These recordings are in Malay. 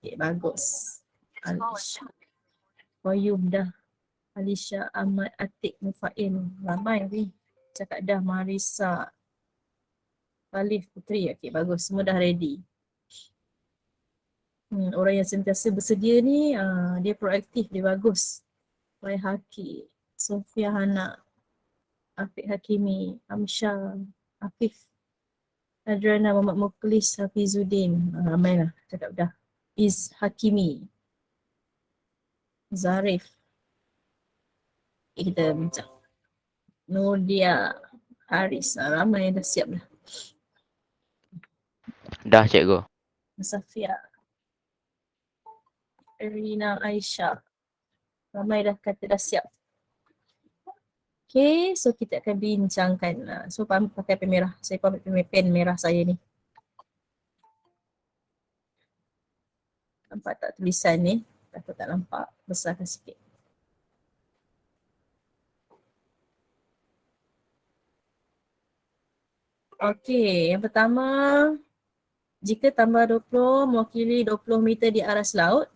Okay, bagus. Alisha. Koyum dah. Alisha, Ahmad, Atik, Mufain. Ramai ni. Cakap dah. Marisa. Khalif, Putri. Okay, bagus. Semua dah ready. Orang yang sentiasa bersedia ni, dia proaktif, dia bagus. Rai Haki, Sofia Hana, Afiq Hakimi, Amsyah, Afif, Adrana, Muhammad Mukhlis, Hafizuddin. Ramai lah, cakap dah. Iz Hakimi, Zarif. Kita bincang. Nurdia, Haris. Ramai dah siap dah. Dah cikgu. Safia, Erina, Aisyah. Ramai dah kata dah siap. Okay, so kita akan bincangkan. So pakai pen merah. Saya pakai pen merah saya ni. Nampak tak tulisan ni? Takut tak nampak. Besarkan sikit. Okay, yang pertama. Jika tambah 20 mewakili 20 meter di aras laut.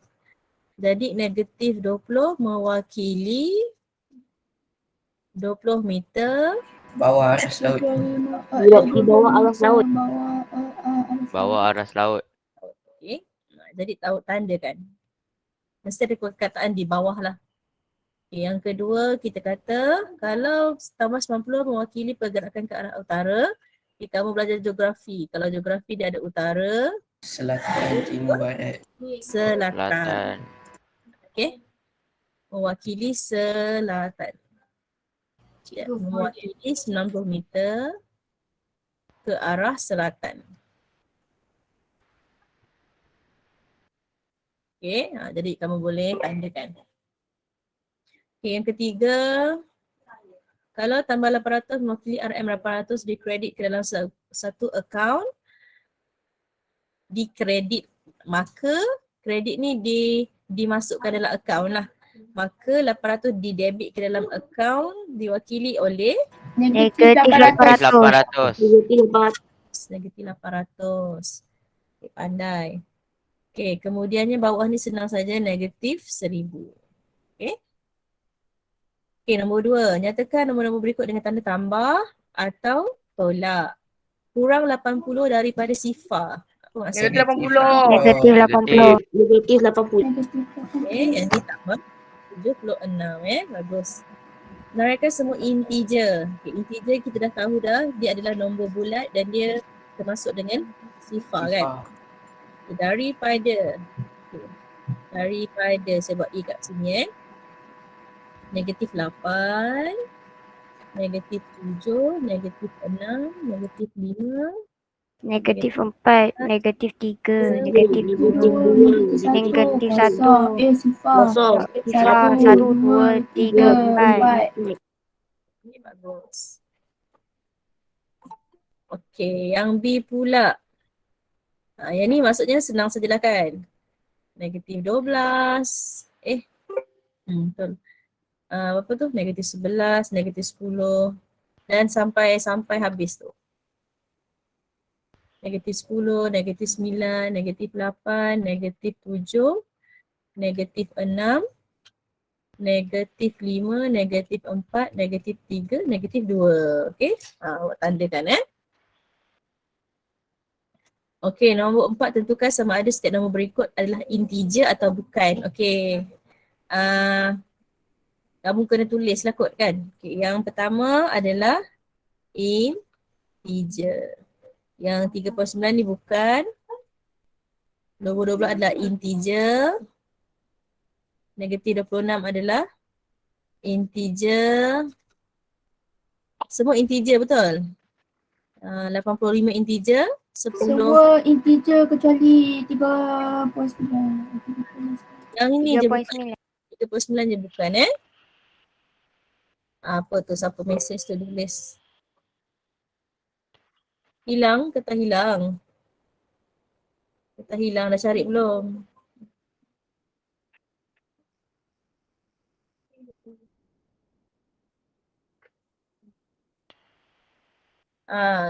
Jadi negatif 20 mewakili 20 meter Bawah aras laut. Di bawah alas laut. Bawah aras laut. Okay. Jadi tahu tanda kan. Mesti ada perkataan di bawah lah. Okay, yang kedua kita kata kalau tambah 90 mewakili pergerakan ke arah utara. Kamu belajar geografi. Kalau geografi dia ada utara, Selatan, timur, barat. selatan. Okay. Mewakili selatan. Ya, mewakili 90 meter ke arah selatan. Okay, jadi kamu boleh tandakan. Okay, yang ketiga, kalau tambah 800 mewakili RM800 dikredit ke dalam satu akaun, dikredit, maka kredit ni dimasukkan dalam akaun lah. Maka 800 didebit ke dalam akaun diwakili oleh Negatif 800. 800. negatif 800. Okay, pandai. Okay, kemudiannya bawah ni senang saja, negatif 1000. Okay. Okay, nombor 2. Nyatakan nombor-nombor berikut dengan tanda tambah atau tolak. Kurang 80 daripada sifar. Apa maksudnya? Negatif 80. Negatif 80. Okay, yang ni tambah 76. Bagus. Naraikan semua integer. Okay, integer kita dah tahu dah, dia adalah nombor bulat dan dia termasuk dengan sifar kan. Okay, daripada saya buat E kat sini negatif 8, negatif 7, negatif 6, negatif 5, Negatif 4. Negatif 3. Negatif 2. Negatif 1. Kosong. Sifar 1, 2, 3, 4. Ini bagus. Okey, yang B pula. Yang ni maksudnya senang sajalah kan. Negatif 12. Betul. Apa tu? Negatif 11, negatif 10 dan sampai habis tu. Negatif 10, negatif 9, negatif 8, negatif 7, negatif 6, negatif 5, negatif 4, negatif 3, negatif 2. Okey, awak tandakan Okey, nombor 4 tentukan sama ada setiap nombor berikut adalah integer atau bukan. Okey. Kamu kena tulislah kod kan. Okay, yang pertama adalah integer. Yang 39 ni bukan. Nombor 12 adalah integer. Negatif 26 adalah integer. Semua integer betul? 85 integer. 10. Semua integer kecuali 3.9. Yang ini je bukan. 3.9. 39 je bukan Apa tu, siapa mesej tu tulis? Hilang ke tak hilang? Kita hilang, dah cari belum?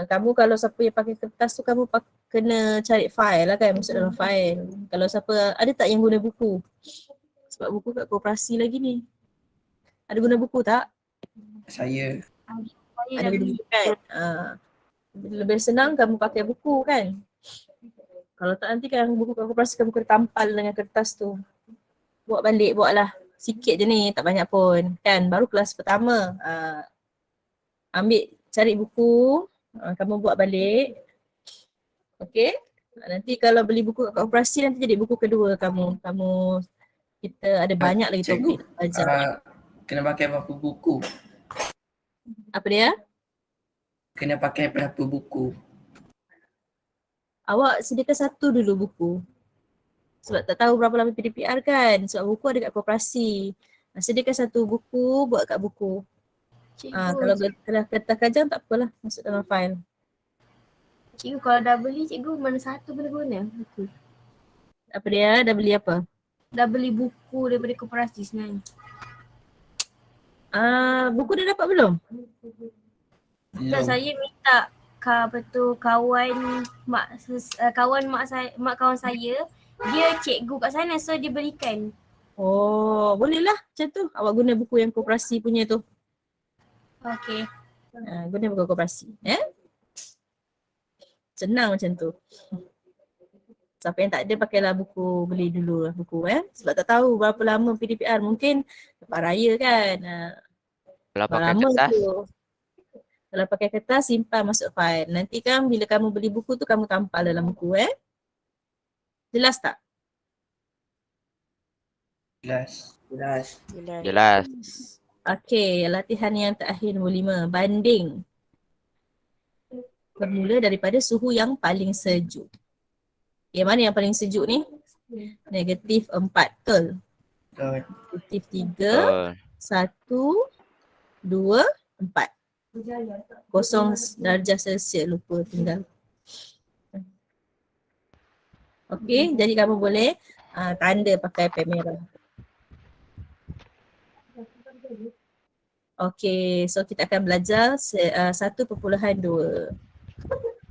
Kamu kalau siapa yang pakai kertas tu, kamu kena cari file lah kan, masuk dalam file. Kalau siapa, ada tak yang guna buku? Sebab buku kat koperasi lagi ni. Ada guna buku tak? Saya. Ada guna buku kan? Lebih senang kamu pakai buku kan? Kalau tak nanti kan buku kat koperasi kamu kena tampal dengan kertas tu. Buat balik, buatlah. Sikit je ni, tak banyak pun. Kan, baru kelas pertama. Ambil, cari buku, kamu buat balik. Okay? Nanti kalau beli buku kat koperasi nanti jadi buku kedua kamu. Kita ada banyak lagi Cikgu, topik nak belajar. kena pakai berapa buku? Apa dia? Kena pakai berapa buku? Awak sediakan satu dulu buku. Sebab tak tahu berapa lama PDPR kan. Sebab buku ada kat koperasi. Sediakan satu buku, buat kat buku. Kalau kertas kajang tak apalah, masuk dalam file. Cikgu kalau dah beli, cikgu mana satu boleh guna? Buku. Apa dia? Dah beli apa? Dah beli buku daripada koperasi sebenarnya. Buku dah dapat belum? Tak, saya minta kawan kawan saya, dia cikgu kat sana, so dia belikan. Oh, boleh lah macam tu. Awak guna buku yang koperasi punya tu. Okay. Guna buku koperasi. Senang macam tu. Siapa yang tak ada pakailah buku, beli dulu lah buku Sebab tak tahu berapa lama PDPR. Mungkin lepas raya kan. Kalau pakai lama kertas, tu. Kalau pakai kertas, simpan masuk file. Nanti kan bila kamu beli buku tu, kamu tampal dalam buku Jelas tak? Jelas. jelas. Okey, latihan yang terakhir nombor 5. Banding. Bermula daripada suhu yang paling sejuk. Yang mana yang paling sejuk ni? -4, betul? Betul. -3, 1, 2, 4. 0 darjah Celsius, lupa tinggal. Okey, jadi kamu boleh tanda pakai pen merah. Okey, so kita akan belajar 1.2.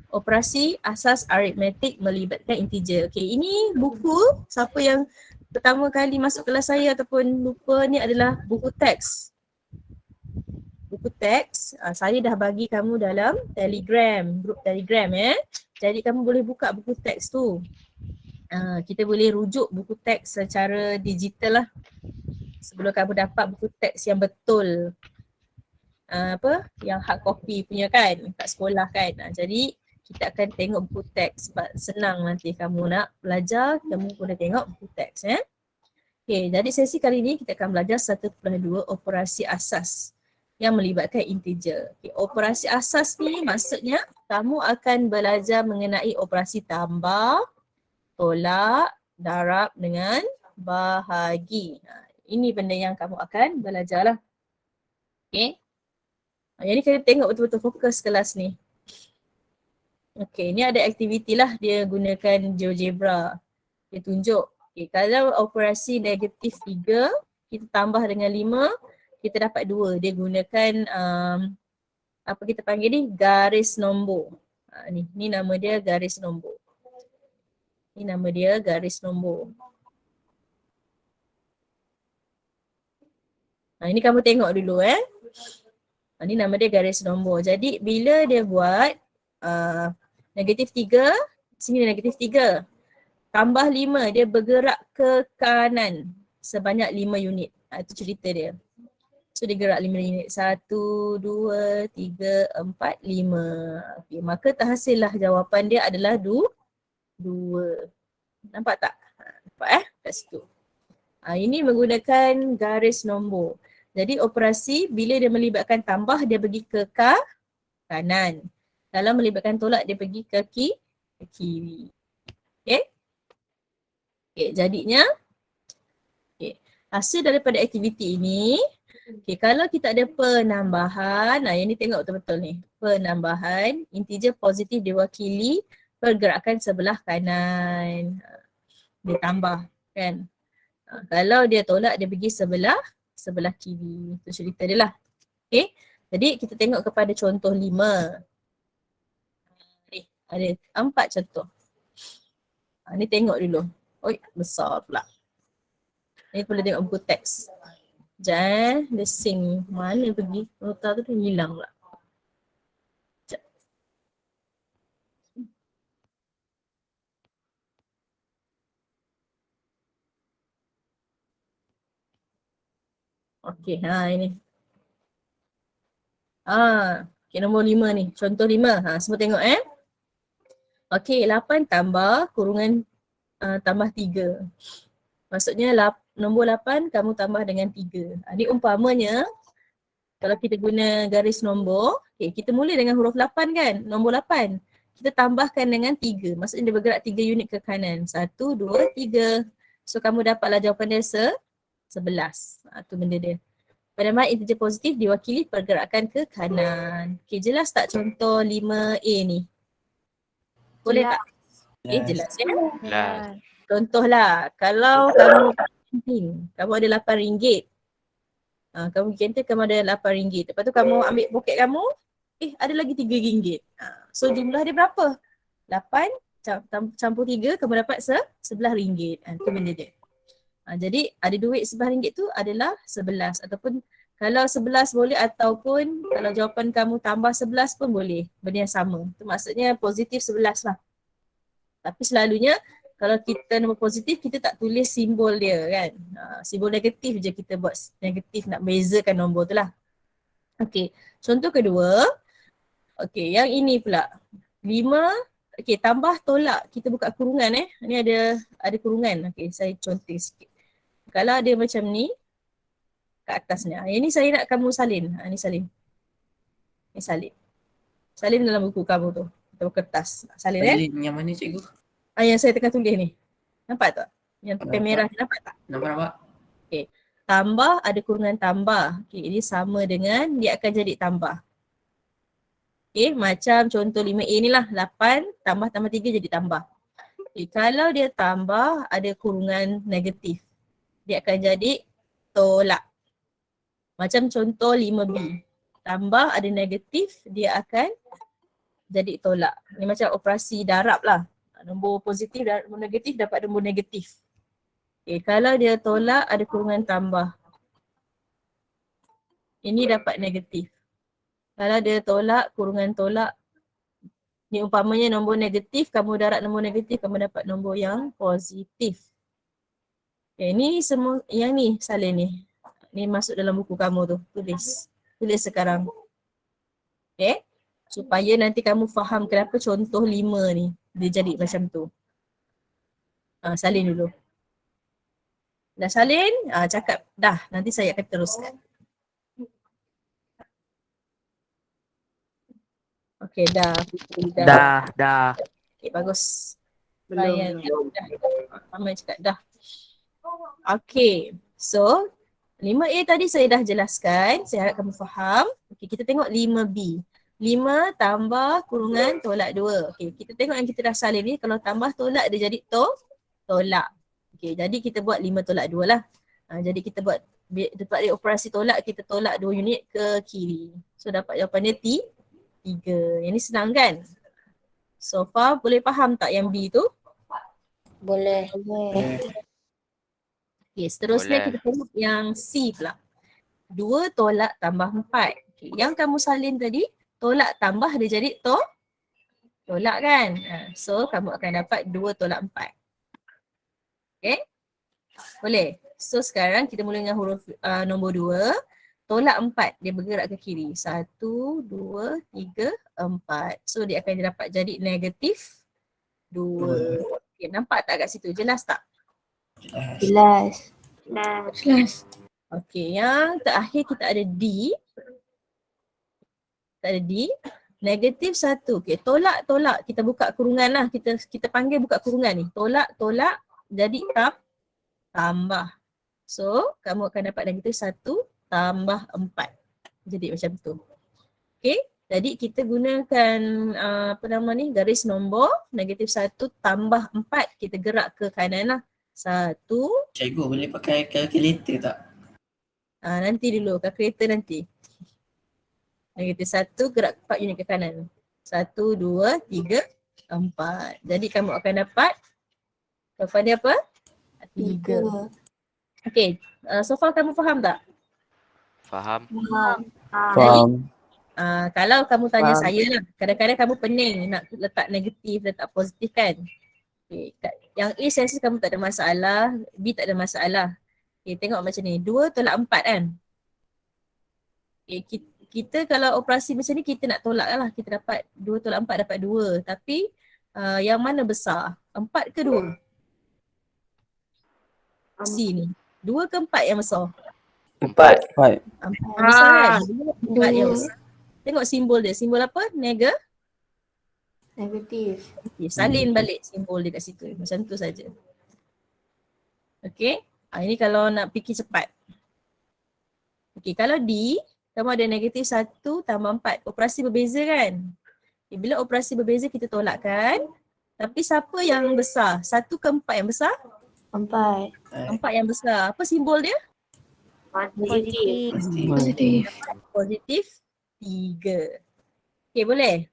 Operasi asas aritmetik melibatkan integer. Okey, ini buku siapa yang pertama kali masuk kelas saya ataupun lupa ni adalah buku teks. Buku teks, saya dah bagi kamu dalam Telegram, grup Telegram Jadi kamu boleh buka buku teks tu. Kita boleh rujuk buku teks secara digital lah. Sebelum kamu dapat buku teks yang betul. Yang hard copy punya kan, kat sekolah kan. Jadi kita akan tengok buku teks sebab senang nanti kamu nak belajar, kamu boleh tengok buku teks Okay, jadi sesi kali ni kita akan belajar 1.2 operasi asas yang melibatkan integer. Okay, operasi asas ni maksudnya kamu akan belajar mengenai operasi tambah, tolak, darab dengan bahagi. Ini benda yang kamu akan belajar lah. Okay. Jadi kita tengok betul-betul fokus kelas ni. Okay, ni ada aktiviti lah, dia gunakan GeoGebra. Dia tunjuk. Okay, kalau operasi -3, kita tambah dengan 5, kita dapat 2. Dia gunakan apa kita panggil ni? Garis nombor. Ni nama dia garis nombor. Ni nama dia garis nombor. Ini kamu tengok dulu ni nama dia garis nombor. Jadi bila dia buat -3, sini -3. Tambah 5, dia bergerak ke kanan sebanyak 5 unit. Itu cerita dia. So dia gerak 5 unit. 1, 2, 3, 4, 5. Okay, maka terhasillah jawapan dia adalah 2. Nampak tak? Nampak kat situ. Ini menggunakan garis nombor. Jadi operasi bila dia melibatkan tambah, dia pergi ke kanan. Kalau melibatkan tolak, dia pergi ke kiri. Okay? Okay, jadinya hasil daripada aktiviti ini, kalau kita ada penambahan, yang ni tengok betul-betul ni. Penambahan, integer positif diwakili pergerakan sebelah kanan. Dia tambah kan. Kalau dia tolak, dia pergi sebelah kiri. Itu cerita dia lah. Okay. Jadi kita tengok kepada contoh 5. Ni ada 4 contoh. Ni tengok dulu. Oi, besar pula. Ni perlu tengok buku teks. Sekejap dia sing. Mana pergi? Nota tu hilang pula. Sekejap. Okey, ini. Okay, nombor 5 ni. Contoh 5. Semua tengok Okey, 8 tambah kurungan tambah 3. Maksudnya nombor 8 kamu tambah dengan 3. Ni umpamanya kalau kita guna garis nombor, kita mula dengan huruf 8 kan, nombor 8. Kita tambahkan dengan 3. Maksudnya dia bergerak 3 unit ke kanan. 1, 2, 3. So kamu dapatlah jawapan dia 11. Tu benda dia. Pada mana integer positif diwakili pergerakan ke kanan. Okey, jelas tak contoh 5A ni? Boleh tak? Okay, jelas ya? Jelas. Contohlah, kalau kamu kamu ada RM8. Kamu kata kamu ada RM8. Lepas tu kamu ambil poket kamu, ada lagi RM3. So jumlah dia berapa? 8 campur 3, kamu dapat RM11. Itu benda dia. Jadi ada duit RM11 tu adalah 11. Ataupun kalau 11 boleh, ataupun kalau jawapan kamu tambah 11 pun boleh. Benda yang sama. Itu maksudnya positif 11 lah. Tapi selalunya kalau kita nombor positif, kita tak tulis simbol dia kan. Simbol negatif je kita buat negatif nak bezakan nombor tu lah. Okey, contoh kedua. Okey, yang ini pula. 5, tambah tolak. Kita buka kurungan Ni ada kurungan. Okey, saya contoh sikit. Kalau ada macam ni, kat atas ni. Yang ni saya nak kamu salin. Ni salin. Ni salin. Salin dalam buku kamu tu. Atau kertas. Salin Yang mana cikgu? Yang saya tengah tulis ni. Nampak tak? Yang pen merah ni nampak tak? Nampak. Okey. Tambah ada kurungan tambah. Okey, ini sama dengan dia akan jadi tambah. Okey, macam contoh 5A ni lah. 8 tambah 3 jadi tambah. Okay, kalau dia tambah ada kurungan negatif, dia akan jadi tolak. Macam contoh 5B. Tambah ada negatif, dia akan jadi tolak. Ni macam operasi darab lah. Nombor positif dan nombor negatif dapat nombor negatif. Okay, kalau dia tolak ada kurungan tambah. Ini dapat negatif. Kalau dia tolak, kurungan tolak. Ni umpamanya nombor negatif, kamu darab nombor negatif, kamu dapat nombor yang positif. Okay, ni semua, yang ni salin ni. Ni masuk dalam buku kamu tu, tulis. Tulis sekarang. Okay, supaya nanti kamu faham kenapa contoh 5 ni dia jadi macam tu. Salin dulu. Dah salin, cakap dah, nanti saya akan teruskan. Okay, dah. Dah. Okay, bagus. Belum. Dah. Mama cakap dah. Okay, so 5A tadi saya dah jelaskan, saya harap kamu faham. Okay, kita tengok 5B. 5 tambah kurungan tolak 2. Okay, kita tengok yang kita dah salin ni, kalau tambah tolak dia jadi tolak. Okay, jadi kita buat 5 tolak 2 lah. Jadi kita buat, dapat dia operasi tolak, kita tolak 2 unit ke kiri. So dapat jawapan dia 3. Yang ni senang kan? So far boleh faham tak yang B tu? Boleh. Okay, seterusnya Boleh. kita tengok yang C pula. 2 tolak tambah 4. Okay, yang kamu salin tadi, tolak tambah dia jadi tolak kan? So kamu akan dapat 2 tolak 4. Okay? Boleh? So sekarang kita mula dengan huruf nombor 2. Tolak 4, dia bergerak ke kiri. 1, 2, 3, 4. So dia akan dapat jadi negatif 2. Okay, nampak tak kat situ? Jelas tak? Jelas. Okay, yang terakhir kita ada D. Tak ada D. Negatif 1. Okay, tolak. Kita buka kurungan lah. Kita panggil buka kurungan ni. Tolak. Jadi tambah. So, kamu akan dapat negatif 1 tambah 4. Jadi macam tu. Okay, jadi kita gunakan garis nombor. Negatif 1 tambah 4. Kita gerak ke kanan lah. 1. Cikgu boleh pakai kalkulator tak? Nanti dulu, kalkulator nanti. Negatif 1 gerak 4 unit ke kanan. 1, 2, 3, 4. Jadi kamu akan dapat Jawapan dia apa? 3. 3. Okay, so far kamu faham tak? Faham. Faham. Kalau kamu tanya Faham. saya lah, kadang-kadang kamu pening nak letak negatif, letak positif kan. Okay. Yang A saya rasa kamu tak ada masalah, B tak ada masalah. Okay, tengok macam ni, 2 tolak 4 kan. Okay, kita kalau operasi macam ni kita nak tolak lah, kita dapat 2 tolak 4 dapat 2. Tapi yang mana besar? 4 ke 2? C ni. 2 ke 4 yang besar? 4. 4 yang besar kan? 4 yang besar. Tengok simbol dia. Simbol apa? Negatif. Okay, salin balik simbol dia kat situ. Macam tu saja. Okay. Ini kalau nak fikir cepat. Okay, kalau D, kamu ada negatif 1 tambah 4. Operasi berbeza kan? Okay, bila operasi berbeza kita tolakkan. Tapi siapa yang besar? 1 ke 4 yang besar? 4. 4 yang besar. Apa simbol dia? Positif. Positif 3. Okay, boleh?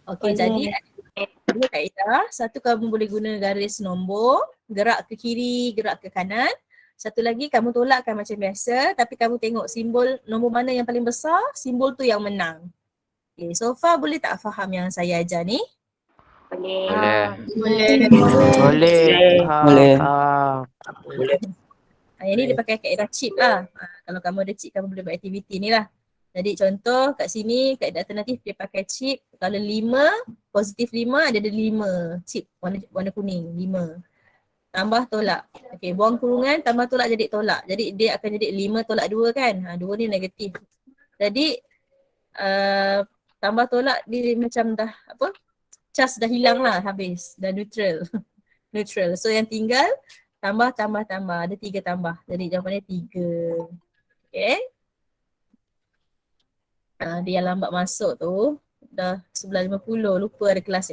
Okay, Boleh. jadi ada 2 kaedah. Satu, kamu boleh guna garis nombor, gerak ke kiri, gerak ke kanan. Satu lagi, kamu tolakkan macam biasa, tapi kamu tengok simbol nombor mana yang paling besar, simbol tu yang menang. Okay, so far boleh tak faham yang saya ajar ni? Boleh. Boleh. Boleh. Yang ni dia pakai kaedah chip lah. Kalau kamu ada chip, kamu boleh buat aktiviti ni lah. Jadi contoh kat sini, kaedah alternatif dia pakai chip. Kalau 5, positif 5, ada 5 chip warna kuning, 5. Tambah tolak. Okay, buang kurungan, tambah tolak jadi tolak. Jadi dia akan jadi 5 tolak 2 kan. 2 ni negatif. Jadi tambah tolak dia macam dah apa? Cas dah hilang lah, habis. Dah neutral. Neutral. So yang tinggal tambah. Ada 3 tambah. Jadi jawapannya 3. Okay. Dia yang lambat masuk tu dah 11.50, lupa ada kelas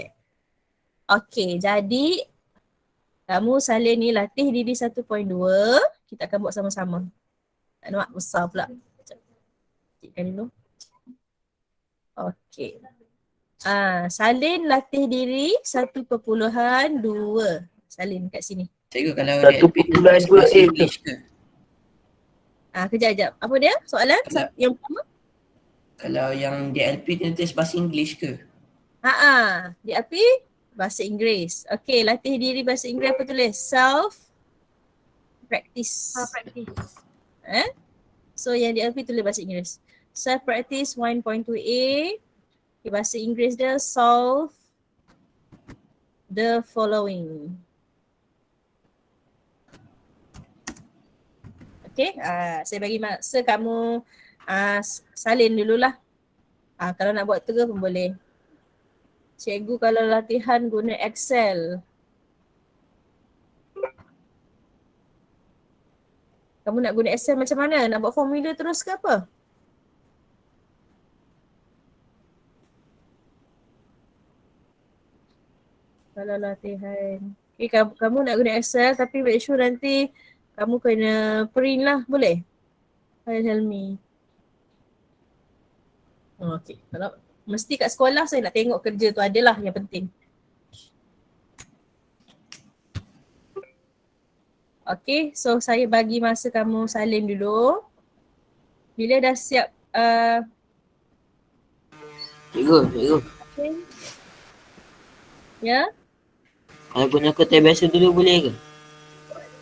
Okay, jadi kamu salin ni latih diri 1.2. Kita akan buat sama-sama. Tak nak besar pula. Cikkan dulu. Okay. Salin latih diri 1.2. Salin kat sini. Cikgu kalau DLP tu tulis bahasa English ke? Kejap. Apa dia? Soalan? Tak. Yang pertama? Kalau yang DLP tu tulis bahasa English ke? DAP bahasa Inggeris. Okay, latih diri bahasa Inggeris apa tulis? Self-practice. So yang DLP tulis bahasa Inggeris. Self-practice 1.2a. Okay, bahasa Inggeris dia solve the following. Okay, saya bagi masa kamu salin dululah. Kalau nak buat terus pun boleh. Cikgu kalau latihan guna Excel. Kamu nak guna Excel macam mana? Nak buat formula terus ke apa? Kalau latihan. Okay, kamu nak guna Excel tapi make sure nanti kamu kena print lah, boleh? Help me. Okay, kalau mesti kat sekolah saya nak tengok kerja tu adalah yang penting. Okay, so saya bagi masa kamu salin dulu. Bila dah siap, Cikgu. okay. Ya, Kalau punya kertas biasa dulu boleh ke?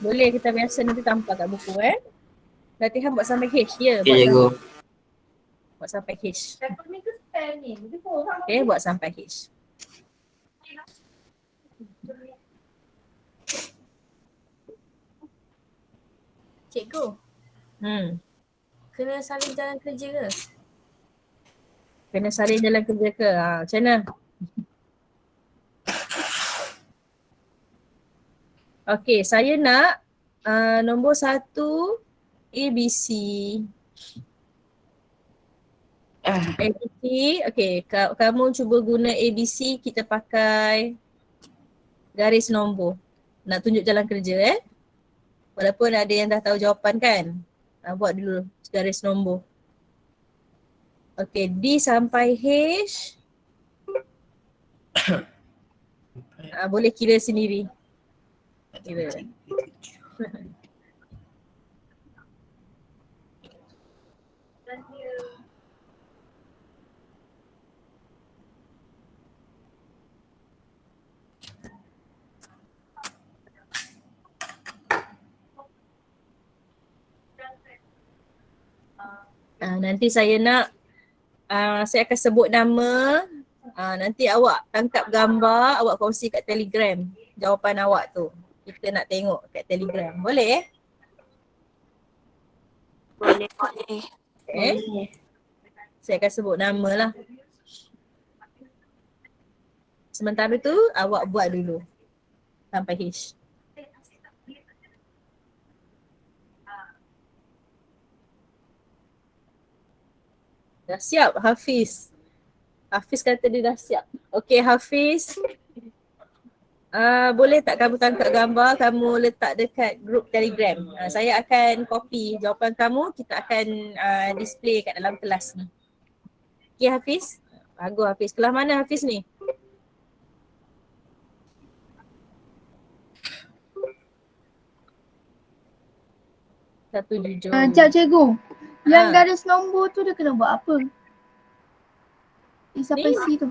boleh kita biasa nanti tampak kat buku Latihan buat sampai H je. Okey, cikgu. Buat sampai H. Okay, buat sampai H. Cikgu, Hmm. kena salin jalan kerja ke? Kena salin jalan kerja ke? Macam mana? Okay, saya nak nombor 1 ABC. ABC, okay, kamu cuba guna ABC, kita pakai garis nombor. Nak tunjuk jalan kerja Walaupun ada yang dah tahu jawapan kan. Buat dulu garis nombor. Okay, D sampai H. Boleh kira sendiri. Kira. Nanti saya nak, saya akan sebut nama, nanti awak tangkap gambar, awak kongsi kat Telegram jawapan awak tu. Kita nak tengok kat Telegram. Boleh? Boleh. Okay. Saya akan sebut nama lah. Sementara tu awak buat dulu sampai H. Dah siap Hafiz? Hafiz kata dia dah siap. Okey Hafiz. Boleh tak kamu tangkap gambar, kamu letak dekat grup Telegram. Saya akan copy jawapan kamu, kita akan display kat dalam kelas ni. Okey Hafiz? Bagus Hafiz. Kelas mana Hafiz ni? Satu jujur. Sekejap cikgu. Yang Ah. garis nombor tu dia kena buat apa? Sampai Ni. C tu.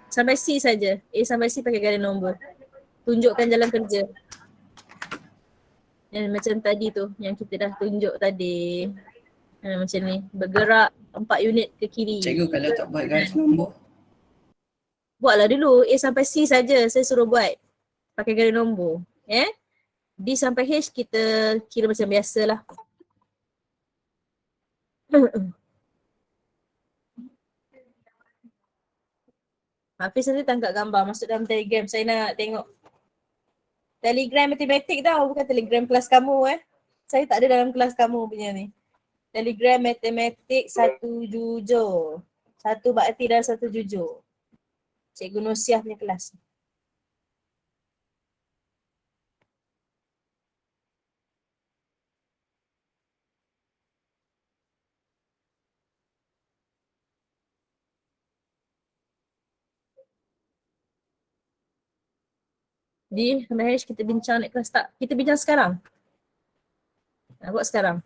Sampai C saja. A sampai C pakai garis nombor. Tunjukkan jalan kerja. Yang macam tadi tu, yang kita dah tunjuk tadi. Macam ni, bergerak 4 unit ke kiri. Cikgu kalau tak buat garis nombor. Buatlah dulu, A sampai C saja saya suruh buat. Pakai garis nombor. D sampai H kita kira macam biasalah. Hafiz nanti tangkap gambar, masuk dalam Telegram. Saya nak tengok. Telegram matematik tau, bukan Telegram kelas kamu Saya tak ada dalam kelas kamu punya ni. Telegram matematik 1 jujur. 1 bakti dan 1 jujur. Cikgu Nursiah punya kelas. Di Mahesh kita bincang naik kelas tak? Kita bincang sekarang. Nak buat sekarang.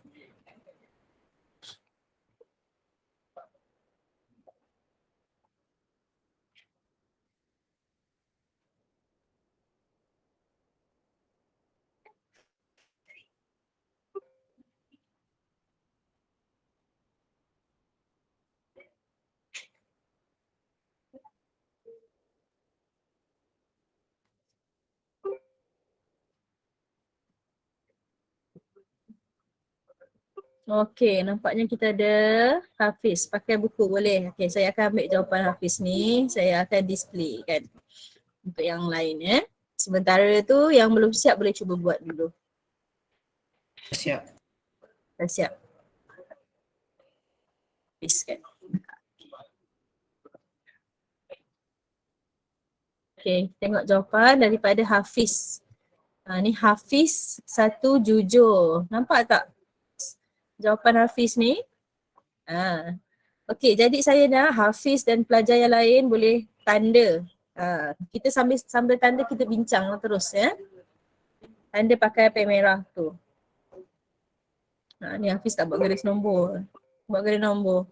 Okey, nampaknya kita ada Hafiz. Pakai buku boleh. Okey, saya akan ambil jawapan Hafiz ni. Saya akan display kan. Untuk yang lain Sementara tu yang belum siap boleh cuba buat dulu. Siap. Dah siap. Hafiz kan. Okey, tengok jawapan daripada Hafiz. Ni Hafiz 1 jujur. Nampak tak? Jawapan Hafiz ni. Okey, jadi saya nak Hafiz dan pelajar yang lain boleh tanda. Kita sambil tanda kita bincang terus Tanda pakai pen merah tu. Ni Hafiz tak buat garis nombor. Buat garis nombor.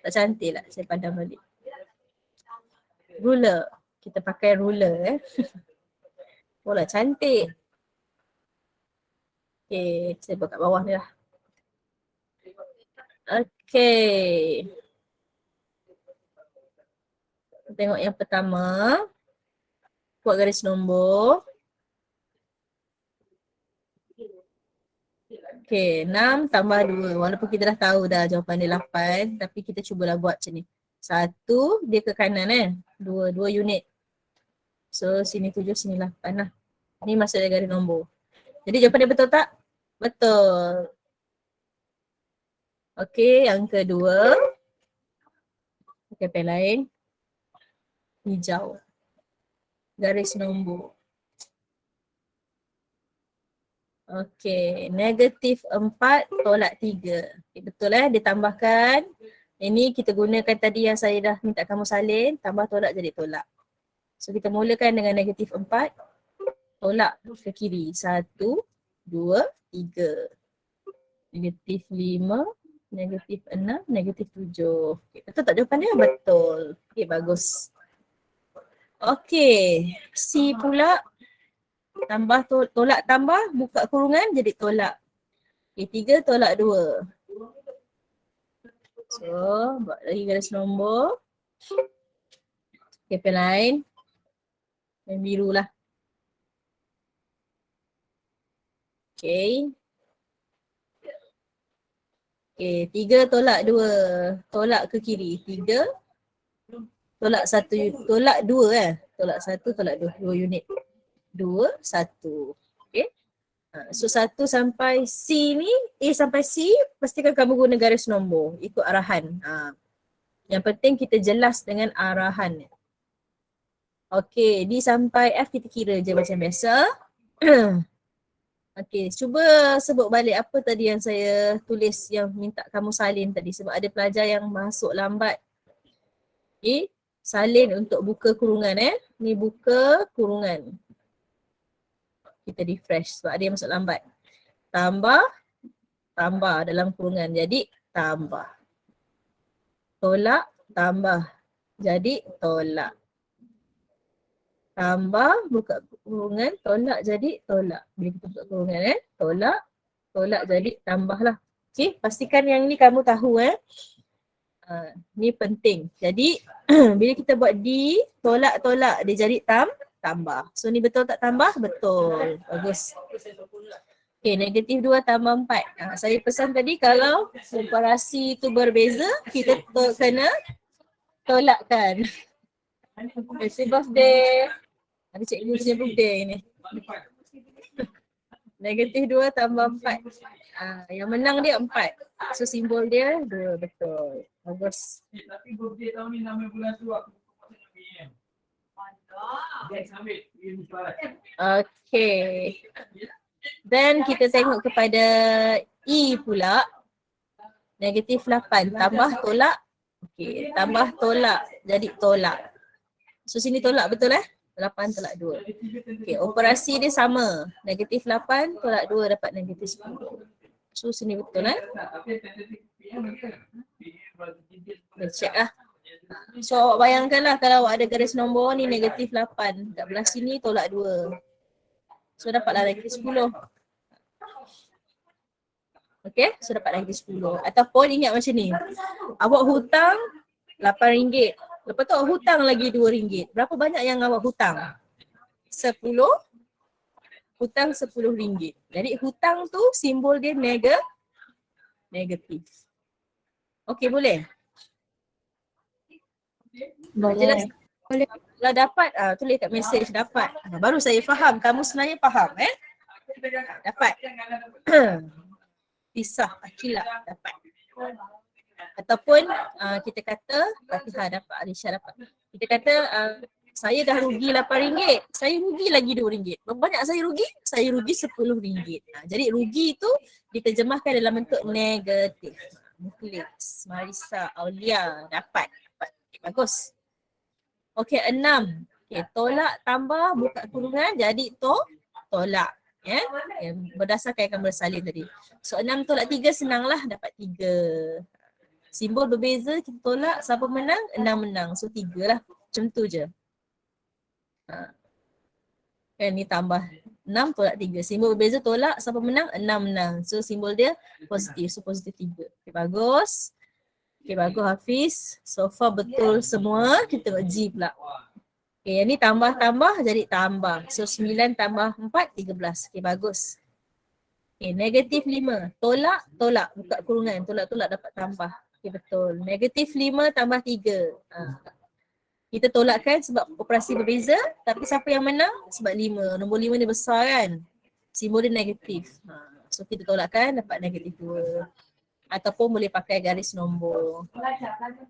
Tak cantik lah, saya pandang balik. Ruler. Kita pakai ruler Bola cantik. Okay, saya buat kat bawah ni lah. Okay. Tengok yang pertama. Buat garis nombor. Okay, 6 tambah 2. Walaupun kita dah tahu dah jawapan dia 8. Tapi kita cubalah buat macam ni. 1 dia ke kanan 2 unit. So sini 7, sini 8 lah. Ni masuk dari garis nombor. Jadi jawapan dia betul tak? Betul. Okey, yang kedua. Pakai pen lain. Hijau. Garis nombor. Okey, negatif 4 tolak 3. Okay, betul dia tambahkan. Ini kita gunakan tadi yang saya dah minta kamu salin. Tambah tolak jadi tolak. So kita mulakan dengan negatif 4. tolak ke kiri. 1, 2, 3. Negatif 5, negatif 6, negatif 7. Okay, betul tak jawapan dia? Betul. Okay, bagus. Okay, C pula tambah tolak tambah buka kurungan jadi tolak. Okay, 3 tolak 2. So, buat lagi garis nombor. Okay, pen lain. Pen biru lah. Okay. Okay, 3 tolak 2. Tolak ke kiri. 3 tolak 1. Tolak 2 Tolak 1, tolak 2. 2 unit. 2, 1. Okay. So 1 sampai C ni, A sampai C, pastikan kamu guna garis nombor. Ikut arahan. Yang penting kita jelas dengan arahan. Okay, D sampai F kita kira je macam biasa. Okay, cuba sebut balik apa tadi yang saya tulis yang minta kamu salin tadi sebab ada pelajar yang masuk lambat. Okay, salin untuk buka kurungan Ni buka kurungan. Kita refresh sebab ada yang masuk lambat. Tambah dalam kurungan jadi tambah. Tolak, tambah. Jadi tolak. Tambah, buka kurungan, tolak jadi tolak. Bila kita buka kurungan tolak jadi tambah lah. Okay, pastikan yang ni kamu tahu ni penting. Jadi bila kita buat D, tolak dia jadi tambah. So ni betul tak tambah? Betul. Bagus. Okay, negatif 2 tambah 4. Saya pesan tadi kalau operasi tu berbeza, kita kena tolakkan. Happy birthday. Ada cikgu punya birthday ni. Negatif 2 tambah 4. Yang menang dia 4. So simbol dia 2. Betul. Bagus. Tapi birthday tahun ni nama bulan tu aku tengok PM. Okay. Then kita tengok kepada E pula. Negatif 8 tambah tolak. Okay, tambah tolak jadi tolak. So sini tolak betul 8 tolak 2. Okay, operasi dia sama. Negatif 8 tolak 2 dapat negatif 10. So sini betul Kita check lah. So awak bayangkanlah kalau awak ada garis nombor ni negatif 8. Kat belah sini tolak 2. So dapatlah negatif 10. Okay, so dapat negatif 10. Ataupun ingat macam ni. Awak hutang RM8. Lepas tu awak hutang lagi RM2. Berapa banyak yang awak hutang? 10. Hutang RM10. Jadi hutang tu simbol dia negatif. Okey, boleh? Boleh. Kalau dapat, tulis kat mesej dapat. Baru saya faham. Kamu sebenarnya faham Dapat. Pisah, Akilah dapat. Ataupun kita kata Fatihah dapat, Alisha dapat. Kita kata saya dah rugi RM8, saya rugi lagi RM2. Berapa banyak saya rugi? Saya rugi RM10. Jadi rugi tu diterjemahkan dalam bentuk negatif. Mukhlis, Marisa, Aulia dapat. Okay, bagus. Okey, 6. Okay, tolak tambah buka kurungan jadi tolak. Berdasarkan yang kamu bersalin tadi. So 6 tolak 3 senanglah dapat 3. Simbol berbeza, kita tolak, siapa menang? 6 menang. So 3 lah. Macam tu je. Kan ni tambah 6 tolak 3. Simbol berbeza tolak, siapa menang? 6 menang. So simbol dia positif. So positif 3. Okay, bagus. Okay, bagus Hafiz. So far betul semua. Kita tengok G pula. Okay, yang ni tambah-tambah jadi tambah. So 9 tambah 4, 13. Okay, bagus. Okay, negatif 5. Tolak. Buka kurungan. Tolak dapat tambah. Okay, betul. Negatif 5 tambah 3. Kita tolakkan sebab operasi berbeza. Tapi siapa yang menang? Sebab 5. Nombor 5 ni besar kan? Simbol dia negatif. So kita tolakkan dapat negatif 2. Ataupun boleh pakai garis nombor.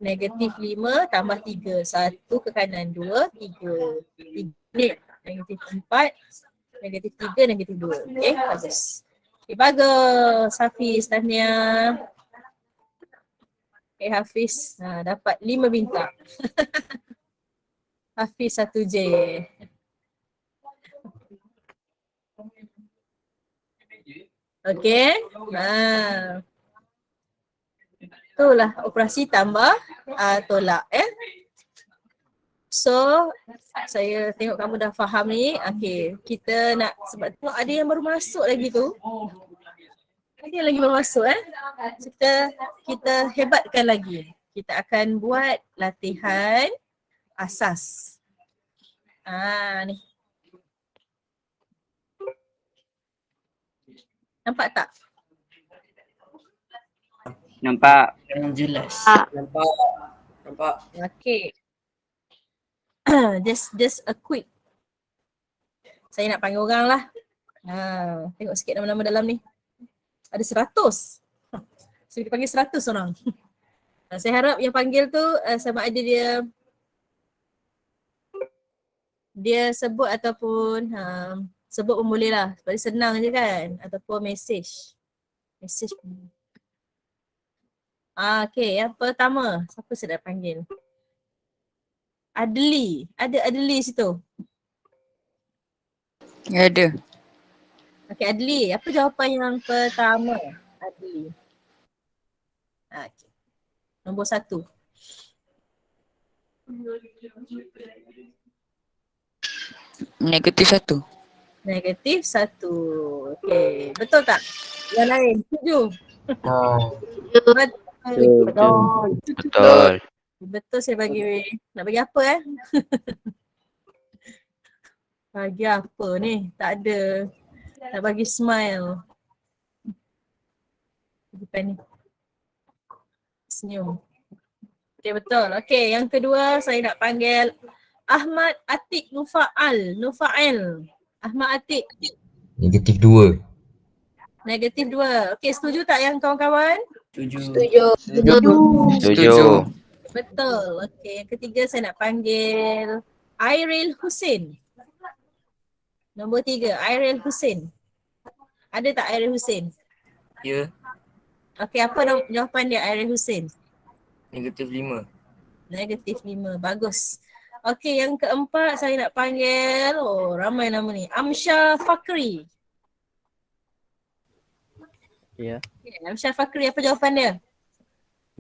Negatif 5 tambah 3. 1 ke kanan. 2, 3. 3. Negatif 4. Negatif 3, negatif 2. Okay, bagus. Okay, bagus Hafiz, tahniah. Okay, Hafiz dapat 5 bintang. Hafiz 1J. Okey. Itulah operasi tambah tolak So, saya tengok kamu dah faham ni. Okey, kita nak, sebab tu ada yang baru masuk lagi tu. Ada yang lagi baru masuk kita hebatkan lagi. Kita akan buat latihan asas. Ni. Nampak tak? Nampak. Yang jelas. Nampak. Okay. just a quick. Saya nak panggil orang lah. Tengok sikit nama-nama dalam ni. Ada 100. Saya panggil 100 orang. Saya harap yang panggil tu sama ada dia sebut ataupun sebut pun boleh lah. Sebab dia senang je kan. Ataupun message. Okay, yang pertama. Siapa saya nak panggil? Adli. Ada Adli situ? Ada. Okay, Adli. Apa jawapan yang pertama? Adli. Okay. Nombor 1. -1. -1. Okay. Betul tak? Yang lain. Setuju? Betul. Betul saya bagi. Nak bagi apa Bagi apa ni? Tak ada. Nak bagi smile. Bukan ni. Senyum. Okay, betul. Okay, yang kedua saya nak panggil Ahmad Atik Nufail. Ahmad Atik. -2. -2. Okay, setuju tak yang kawan-kawan? Setuju. Betul. Okay, yang ketiga saya nak panggil Airil Hussein. Nombor 3, Airil Hussein. Ada tak Airil Hussein? Ya. Okay, apa jawapan dia Airil Hussein? -5. -5. Bagus. Okay, yang keempat saya nak panggil, ramai nama ni. Amsyah Fakri. Ya. Okay, Amsyah Fakri, apa jawapan dia?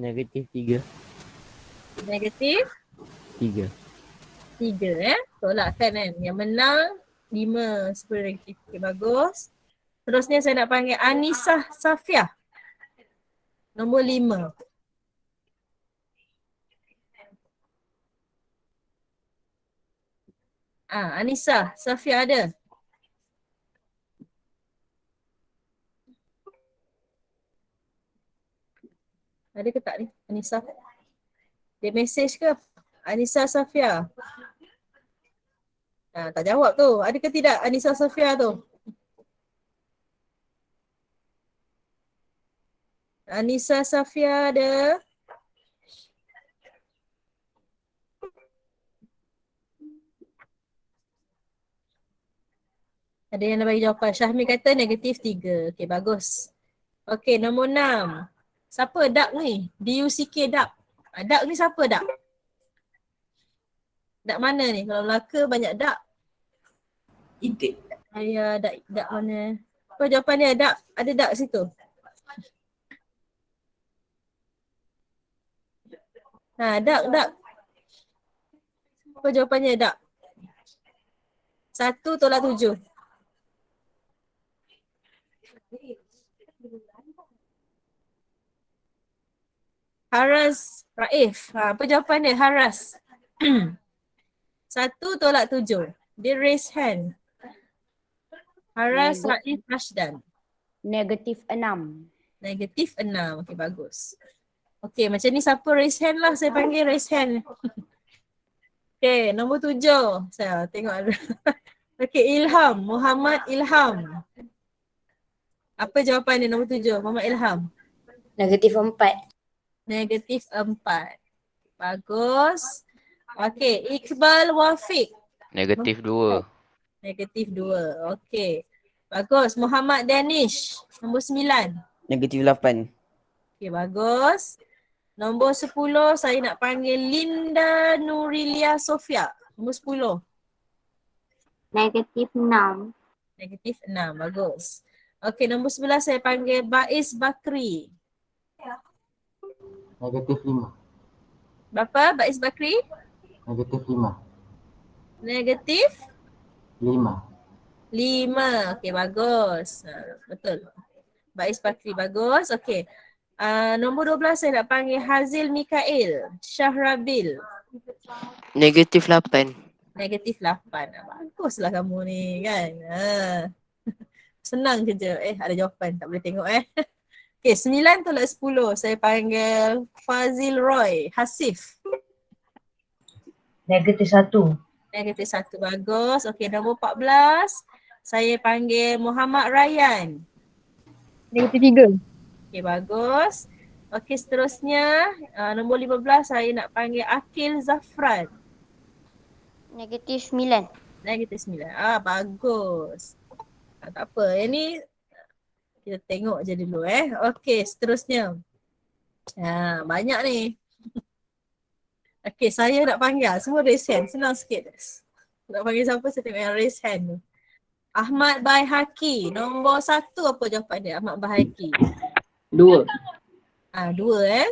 -3. -3. Tolakkan kan. Yang menang 5 seperti negatif. Okay, bagus. Terusnya saya nak panggil Anisah Safiah. Nombor 5. Anisah Safiah ada? Ada ke tak ni Anisah? Dia message ke? Anisah Safiah. Tak jawab tu. Ada ke tidak Anisah Safiah tu? Anisah Safiah ada? Ada yang nak bagi jawapan. Syahmi kata -3. Okay, bagus. Okay, nombor 6. Siapa Dak ni? D-U-C-K Dak. Dak ni siapa Dak? Dak mana ni? Kalau Melaka banyak Dak. Itik. Dak mana? Apa jawapan dia? Dak. Ada Dak situ? Dak. Apa jawapannya Dak? 1 tolak 7. Haras Raif. Apa jawapan dia? Haras. 1 tolak 7. Dia raise hand. Haras Raif Rashdan. -6. -6. Okay, bagus. Okay, macam ni siapa raise hand lah. Saya panggil raise hand. Okay, nombor 7. Saya tengok ada. Okay, Ilham. Muhammad Ilham. Apa jawapan dia nombor 7? Muhammad Ilham. -4. Bagus. Okay, Iqbal Wafiq. -2. -2. Okay. Bagus. Muhammad Danish. Nombor 9. -8. Okay, bagus. Nombor 10 saya nak panggil Linda Nurilia Sofia. Nombor 10. -6. -6. Bagus. Okey, nombor 11 saya panggil Baiz Bakri. Negatif 5. Berapa Baiz Bakri? Negatif 5. Negatif 5. 5. Okey, bagus. Betul. Baiz Bakri, bagus. Okey. Nombor 12 saya nak panggil Hazil Mikail Syahrabil. Negatif 8. Negatif 8. Baguslah kamu ni kan. Senang kerja. Ada jawapan. Tak boleh tengok Okey, 9 tolak 10. Saya panggil Fazil Roy Hasif. Negatif 1. Negatif 1. Bagus. Okey, nombor 14. Saya panggil Muhammad Rayyan. Negatif 3. Okey, bagus. Okey, seterusnya nombor 15 saya nak panggil Akil Zafran. Negatif 9. Negatif 9. Bagus. Tak apa. Yang ni kita tengok je dulu Okey, seterusnya. Banyak ni. Okey, saya nak panggil. Semua raise hand. Senang sikit. Nak panggil siapa saya tengok yang raise hand tu. Ahmad Baihaqi. Nombor 1 apa jawapan dia? Ahmad Baihaqi. 2. 2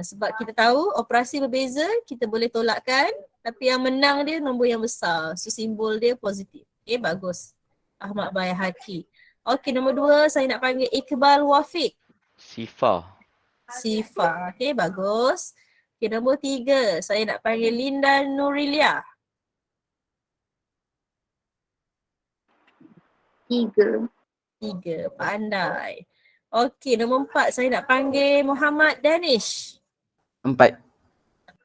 sebab kita tahu operasi berbeza kita boleh tolakkan, tapi yang menang dia nombor yang besar. So simbol dia positif. Okey, bagus. Ahmad Baihaqi. Okey, nombor 2 saya nak panggil Iqbal Wafiq. Sifa. Okey, bagus. Okey, nombor 3 saya nak panggil Linda Nurilia. 3. 3, pandai. Okey, nombor 4 saya nak panggil Muhammad Danish. 4.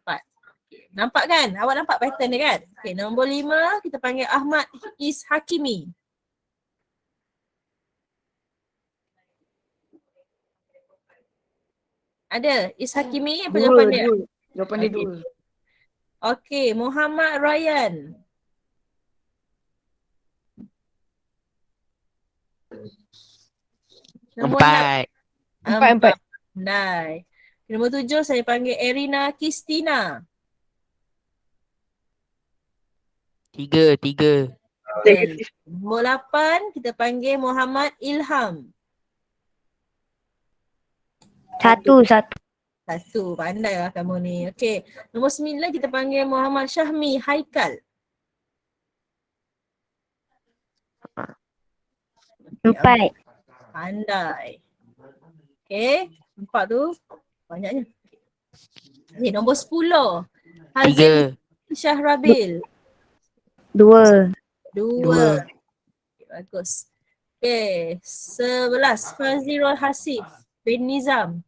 4. Okay. Nampak kan? Awak nampak pattern dia kan? Okey, nombor 5 kita panggil Ahmad Is Hakimi. Ada Is Hakimi, apa jawapan dia? Jawapan dia 2. Okey, Muhammad Rayyan. Nombor 4. 4. Pandai. Nombor 7 saya panggil Erina Kistina. 3. Nombor 8 kita panggil Muhammad Ilham. 1. 1, pandai lah kamu ni. Okey, nombor 9 kita panggil Muhammad Syahmi Haikal. 4. Pandai. Okey, 4 tu banyaknya. Okey, nombor 10. Hazil 3. Syahrabil. 2. 2. Okay, bagus. Okey, 11. Fazirul Hasif bin Nizam.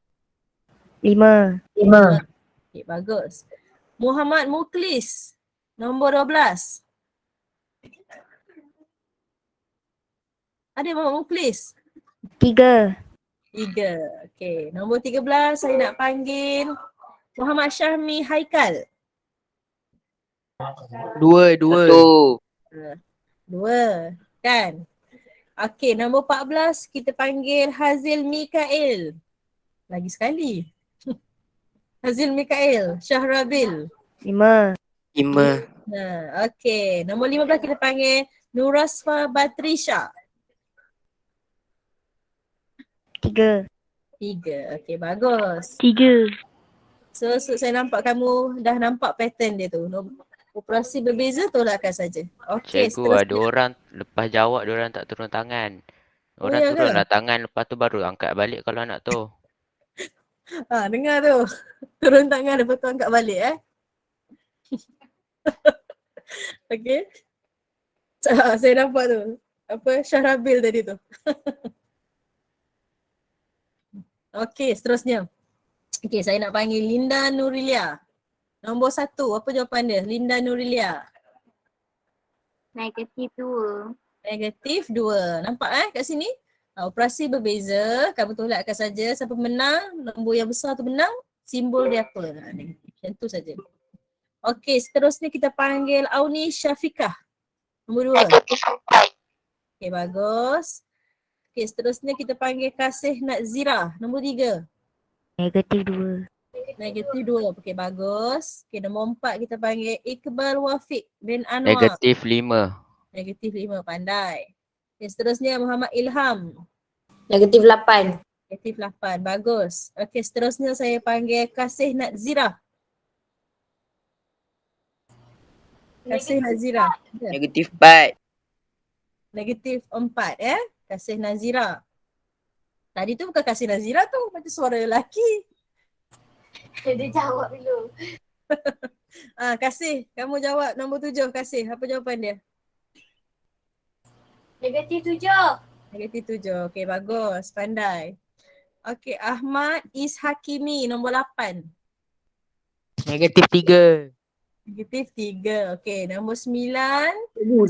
5. Okey, bagus. Muhammad Muklis. Nombor 12. Ada Muhammad Muklis? 3. 3. Okey, nombor 13 saya nak panggil Muhammad Syahmi Haikal. 2. 2. Kan? Okey, nombor 14 kita panggil Hazil Mikail. Lagi sekali. Hazil Mikail Syahrabil. 5. 5. Okey, nombor 15 kita panggil Nurasfa Batrisha. 3. 3. Okey, bagus. 3. So saya nampak kamu dah nampak pattern dia tu. Operasi berbeza tolakkan saja. Okey, Cikgu, ada orang lepas jawab dia orang tak turun tangan. Orang ya turunlah ke? tangan, lepas tu baru angkat balik kalau nak tu. Dengar tu. Turun tangan lepas tu angkat balik Okey. Saya nampak tu. Syahrabil tadi tu. Okey, seterusnya. Okey, saya nak panggil Linda Nurilia. Nombor 1, apa jawapan dia? Linda Nurilia. Negatif 2. Negatif 2. Nampak kat sini? Operasi berbeza, kamu tolakkan saja. Siapa menang, nombor yang besar tu menang, simbol dia apa? Negatif. Macam tu saja. Okey, seterusnya kita panggil Auni Syafiqah. Nombor 2. Okey, bagus. Okey, seterusnya kita panggil Kasih Nazira. Nombor 3. Negatif 2. Negatif 2. Okey, bagus. Okey, nombor 4 kita panggil Iqbal Wafiq bin Anwar. Negatif 5. Negatif 5. Pandai. Okay, seterusnya Muhammad Ilham. Negatif 8. Negatif 8. Bagus. Okey, seterusnya saya panggil Kasih Nazira. Kasih Nazira. Ya. Negatif 4. Negatif 4 Kasih Nazira. Tadi tu bukan Kasih Nazira tu, macam suara lelaki. Dia jawab dulu. Kasih, kamu jawab nombor 7. Kasih, apa jawapan dia? Negatif 7. Negatif 7. Okey, bagus. Pandai. Okey, Ahmad Is Hakimi, nombor 8. Negatif 3. Negatif 3. Okey, nombor 9.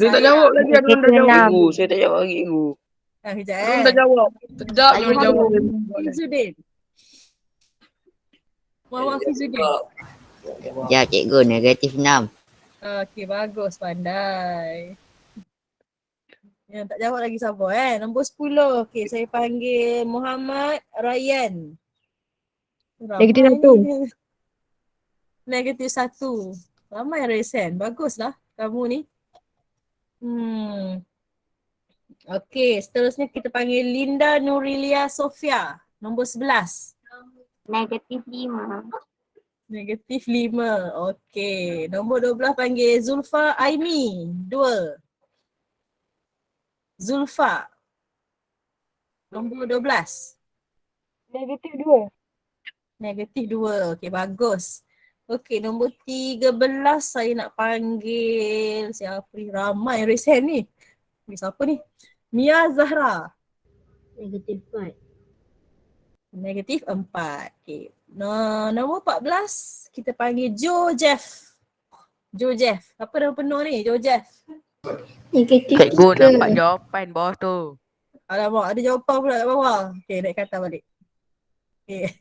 Saya tak jawab lagi. Ada orang dah jawab. Enam. Saya tak jawab lagi. Kejap Orang dah jawab. Sekejap dia orang jawab. Fizuddin. Muhammad Fizuddin. Ya cikgu, negatif 6. Okey, bagus. Pandai. Yang tak jawab lagi siapa Nombor 10. Okey, saya panggil Muhammad Ryan. Negatif 1. Negatif 1. Ramai Raysan. Baguslah kamu ni. Okey, seterusnya kita panggil Linda Nurilia Sofia. Nombor 11. Negatif 5. Negatif 5. Okey. Nombor 12 panggil Zulfa Aimi. 2. Zulfa. Nombor 12. Negatif 2. Negatif 2. Okey, bagus. Okey, nombor 13 saya nak panggil siapa ni? Ramai Raysan ni. Ni siapa ni? Mia Zahra. Negatif 4. Negatif 4. Okey. Nombor 14 kita panggil Joe Jeff. Joe Jeff. Apa nama penuh ni? Joe Jeff. Negatif Cikgu nampak jawapan bawah tu. Alamak, ada jawapan pula kat bawah. Okey, naik kata balik. Okey.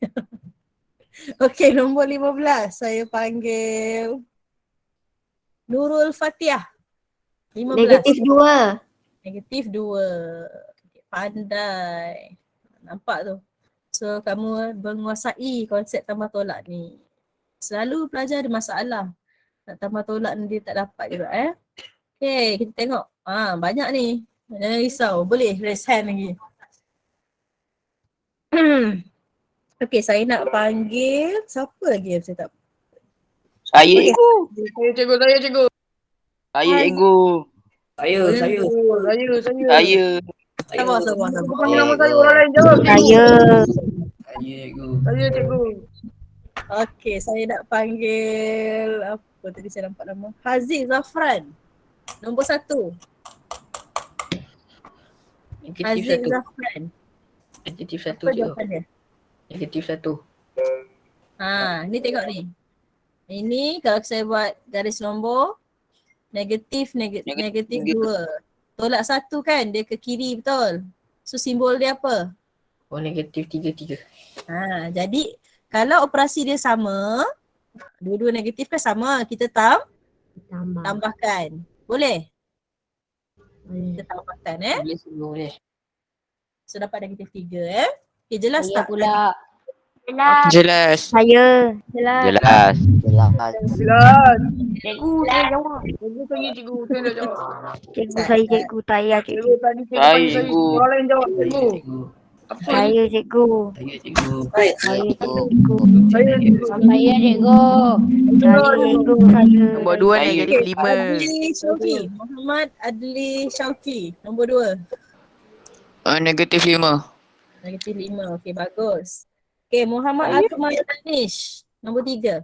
Okey, nombor 15 saya panggil Nurul Fatiah. 15. Negatif 2. Negatif 2. Okay, pandai. Nampak tu. So kamu menguasai konsep tambah tolak ni. Selalu pelajar ada masalah. Nak tambah tolak ni dia tak dapat juga Okay, kita tengok. Banyak ni. Jangan risau. Boleh raise hand lagi. Okay, saya nak panggil siapa lagi yang saya tak. Saya Okey. cikgu. Saya cikgu, saya cikgu. Saya cikgu. Saya. Saya. Sabar. Panggil nama saya, orang lain jawab. Saya. Saya cikgu. Saya cikgu. Okay, saya nak panggil apa tadi saya nampak nama. Haziq Zafran. Nombor 1. Negatif Haziq 1. Zafran. Negatif 1 Apa cikgu. jawapan dia? Negatif 1. Ni tengok ni. Ini kalau saya buat garis nombor negatif 2. Tolak 1 kan dia ke kiri betul. So simbol dia apa? Oh, negatif 3. Jadi kalau operasi dia sama, dua-dua negatif kan sama, kita tambahkan. Boleh? Kita tambahkan Boleh cikgu, boleh. So dapat negatif 3 Okay, jelas tak? pula. Jelas. Saya. Jelas. Jelas. Cikgu, saya jawab. Cikgu saya cikgu, saya dah jawab. Cikgu saya cikgu. Saya cikgu. Cikgu tadi cikgu Saya, panggil saya. cikgu. Orang lain jawab cikgu. Cikgu. Saya cikgu. Saya cikgu. Saya cikgu. Saya cikgu. Saya cikgu. Saya cikgu. Saya. Nombor 2 Saya. negatif 5. Adli Syauqi. Muhammad Adli Syauqi. Nombor 2. Negatif 5. Negatif 5. Okay, bagus. Okay, Muhammad Akmal Danish. Nombor 3.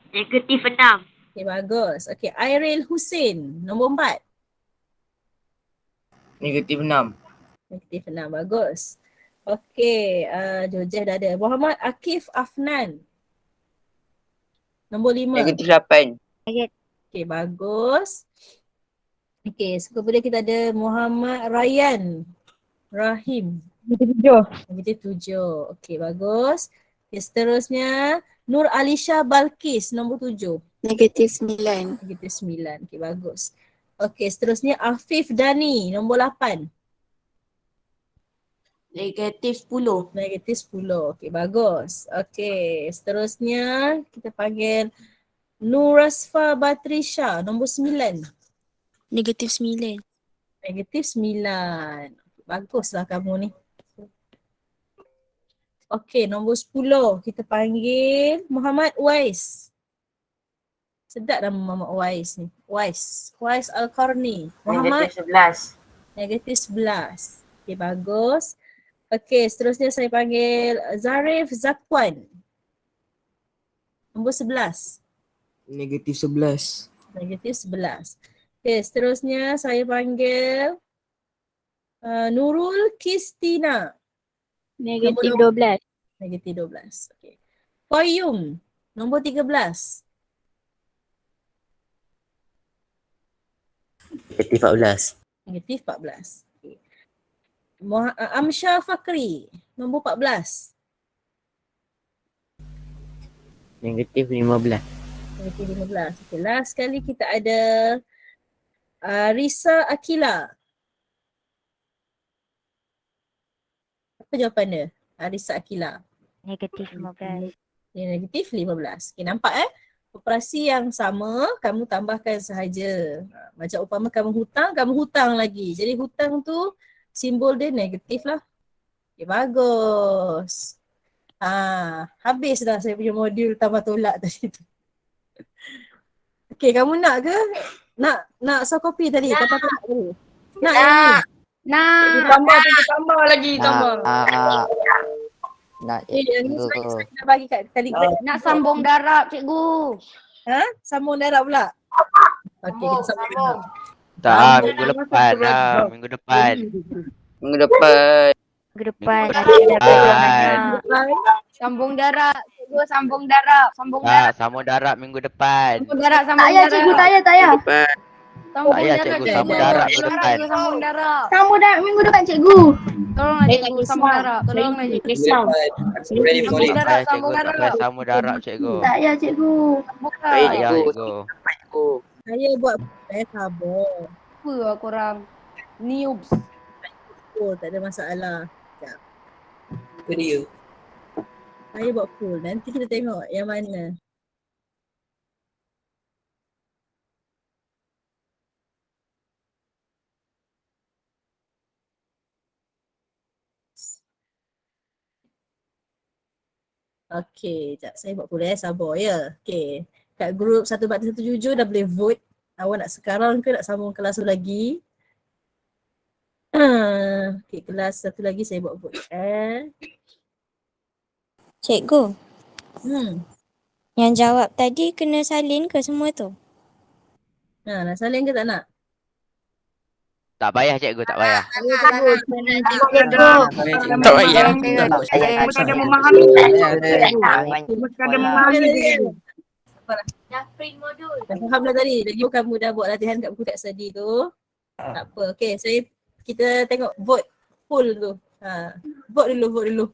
Negatif 6. Okay, bagus. Okay, Airil Hussein. Nombor 4. Negatif 6. Negatif 6. Bagus. Okay, Jojeh dah ada. Muhammad Akif Afnan. Nombor 5. Negatif 8. Okay, bagus. Okay, so kemudian kita ada Muhammad Ryan Rahim. Negatif 7. Okay, bagus. Okay, seterusnya Nur Alisha Balkis, nombor 7. Negatif 9. Negatif 9. Okay, bagus. Okay, seterusnya Afif Dani, nombor 8. Negatif 10. Negatif 10. Okay, bagus. Okay, seterusnya kita panggil Nurasfa Batrisha, nombor 9. Negatif 9. Negatif 9. Baguslah kamu ni. Okey, nombor 10. Kita panggil Muhammad Uwais. Sedap nama Muhammad Uwais ni. Uwais Al-Qarni. Muhammad Negatif 11. negatif 11. Okey, bagus. Okey, seterusnya saya panggil Zarif Zakwan. Nombor 11. Negatif 11. Negatif 11. Okey, seterusnya saya panggil Nurul Kistina. Negatif Nombor 12. Negatif 12. Okey. Qayyum. Nombor 13. Negatif 14. Negatif 14. Okay. Amsha Fakri. Nombor 14. Negatif 15. Negatif 15. Okay. Last sekali kita ada Risa Akila. Apa jawapan dia? Risa Akila. Negatif 15. Dia negatif 15. Okay, nampak operasi yang sama, kamu tambahkan sahaja. Macam umpama kamu hutang lagi. Jadi hutang tu simbol dia negatif lah. Okay, bagus. Habis dah saya punya modul tambah tolak tadi tu. Okay, kamu nak ke? Nak soft copy tadi? Tambah tolak tadi? Nak yang ni? Tambah lagi. Nak Yang ni saya dah bagi kat Telegram. Nak sambung darab cikgu. Sambung darab pula. Okay, kita sambung darab. Tak, minggu depan lah. Minggu depan. Minggu depan. Minggu depan. Sambung darab. Cikgu sambung darab. Sambung darab. Tak, sambung darab minggu depan. Sambung darab. Tak payah cikgu, tak payah. Sambung Tak payah, darab. cikgu, sambung darab minggu Tolonglah depan. cikgu sambung darab. Sambung darab minggu depan cikgu. Tolonglah cikgu sambung darab. Tolonglah cikgu. Ready for Sambung it. darab. Tak payah, cikgu. Tak payah sambung darab, cikgu. Tak payah cikgu. Sambung Tak darab. payah, cikgu. Saya buat sabar. Apa lah korang? Noobs. Oh, tak ada masalah. Apa dia? Saya buat full. Nanti kita tengok yang mana. Okey, sekejap. Saya buat full sabar ya. Okey. Kat grup 147 dah boleh vote. Awak nak sekarang ke nak sambung kelas tu lagi? Okey, kelas satu lagi saya buat vote. Cikgu, Hmm. yang jawab tadi kena salin ke semua tu? Nak salin ke tak nak? Tak payah, cikgu. Tak payah. Tak payah. Ada memahami. Dah print modul. Dah faham dah tadi. Lagi kamu dah buat latihan kat buku tak sedih tu. Tak apa. Okey, kita tengok vote full tu. Vote dulu.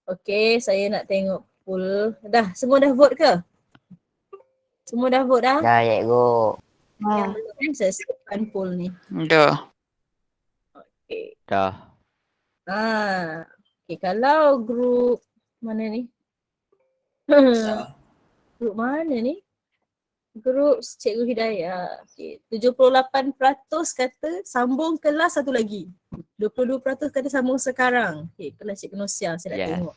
Okey, saya nak tengok full. Dah, semua dah vote ke? Semua dah vote dah? Dah, cikgu. Yang belum saya siapkan full ni. Dah. Okey. Dah. Okey, kalau grup mana ni? Grup mana ni? Grup Cikgu Hidayah. Okey, 78% kata sambung kelas satu lagi. 22% kata sambung sekarang. Okey, kelas Cikgu Nosia saya nak Yes. tengok.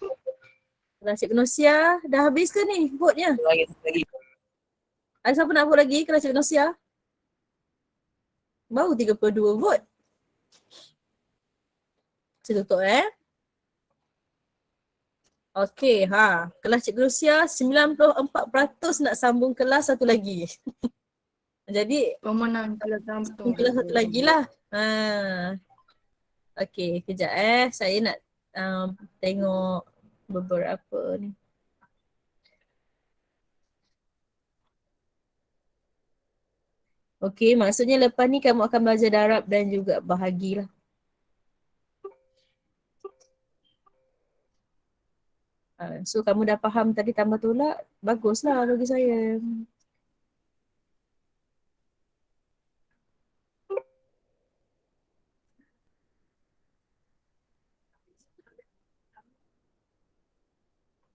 Kelas Cikgu Nosia dah habis ke ni vote-nya? Lagi. Ada siapa nak vote lagi kelas Cikgu Nosia? Baru 32 vote. Saya tutup Okey, kelas Cikgu Nosia 94% nak sambung kelas satu lagi. Jadi Pemenang kalau sambung. kelas satu lagi lah. Okey, kejap saya nak tengok beberapa ni. Okey, maksudnya lepas ni kamu akan belajar darab dan juga bahagilah. So kamu dah faham tadi tambah tolak, baguslah bagi saya.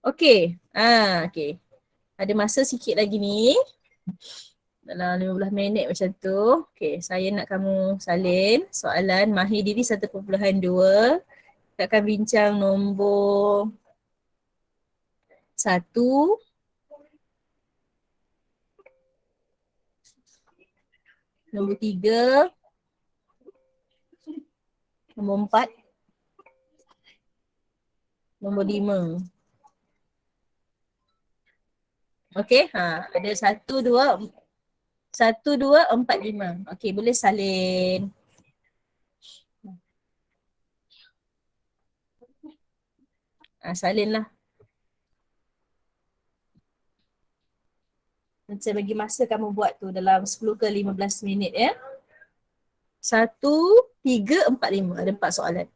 Okey. Okey. Ada masa sikit lagi ni. Dalam 15 minit macam tu. Okey, saya nak kamu salin soalan mahir diri 1.2. Kita akan bincang nombor 1, nombor 3, nombor 4, nombor 5. Okey, ada 1, 2, 4, 5. Okey, boleh salin. Salinlah. Saya bagi masa kamu buat tu dalam 10 ke 15 minit ya. 1, 3, 4, 5. Ada 4 soalan.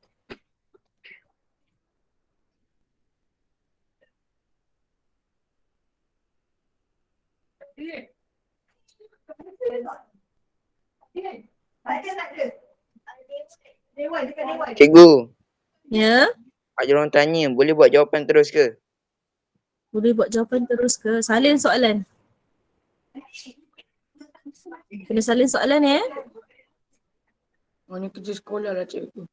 Cikgu, Ya, ada orang tanya, boleh buat jawapan terus ke? boleh buat jawapan terus ke? Salin soalan. Kena salin soalan ya. Oh, ni kerja sekolah lah cikgu.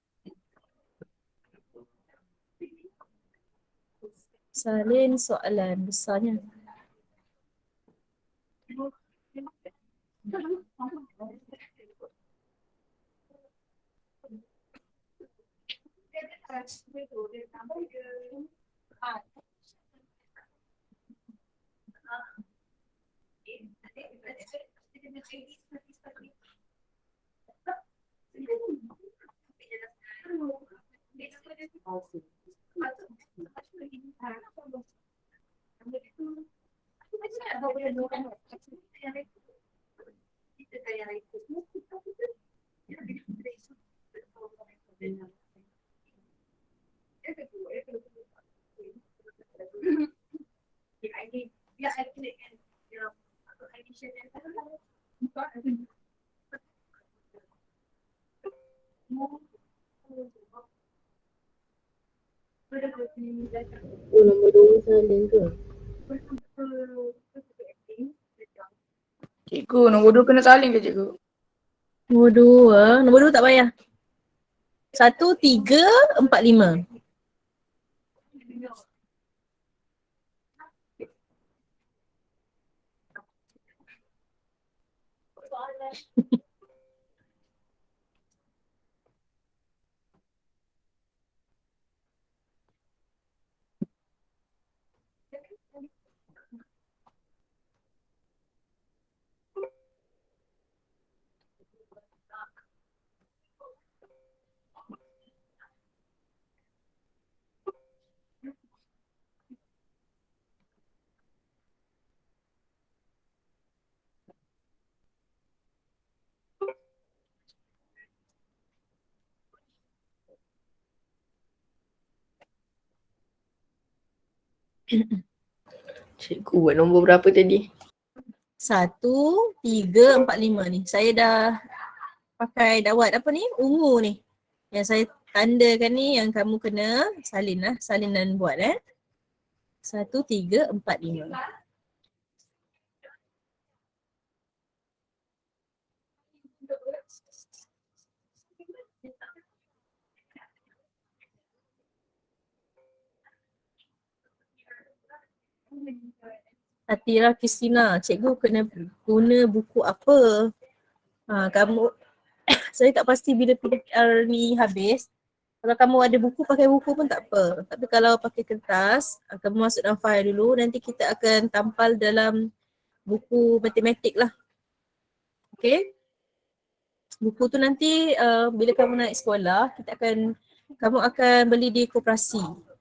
Salin soalan besarnya. Cikgu, nombor 2 kena salin ke cikgu? Nombor 2 tak payah. 1, 3, 4, 5. Cikgu buat nombor berapa tadi? 1, 3, 4, 5 ni. Saya dah pakai dawat apa ni? Ungu ni. Yang saya tandakan ni yang kamu kena salin lah. Salin dan buat 1, 3, 4, 5. Atira Kristina, cikgu kena guna buku apa? Kamu, saya tak pasti bila PDR ni habis. Kalau kamu ada buku, pakai buku pun tak apa. Tapi kalau pakai kertas, kamu masuk dalam file dulu. Nanti kita akan tampal dalam buku matematik lah. Okay? Buku tu nanti bila kamu naik sekolah, kamu akan beli di koperasi.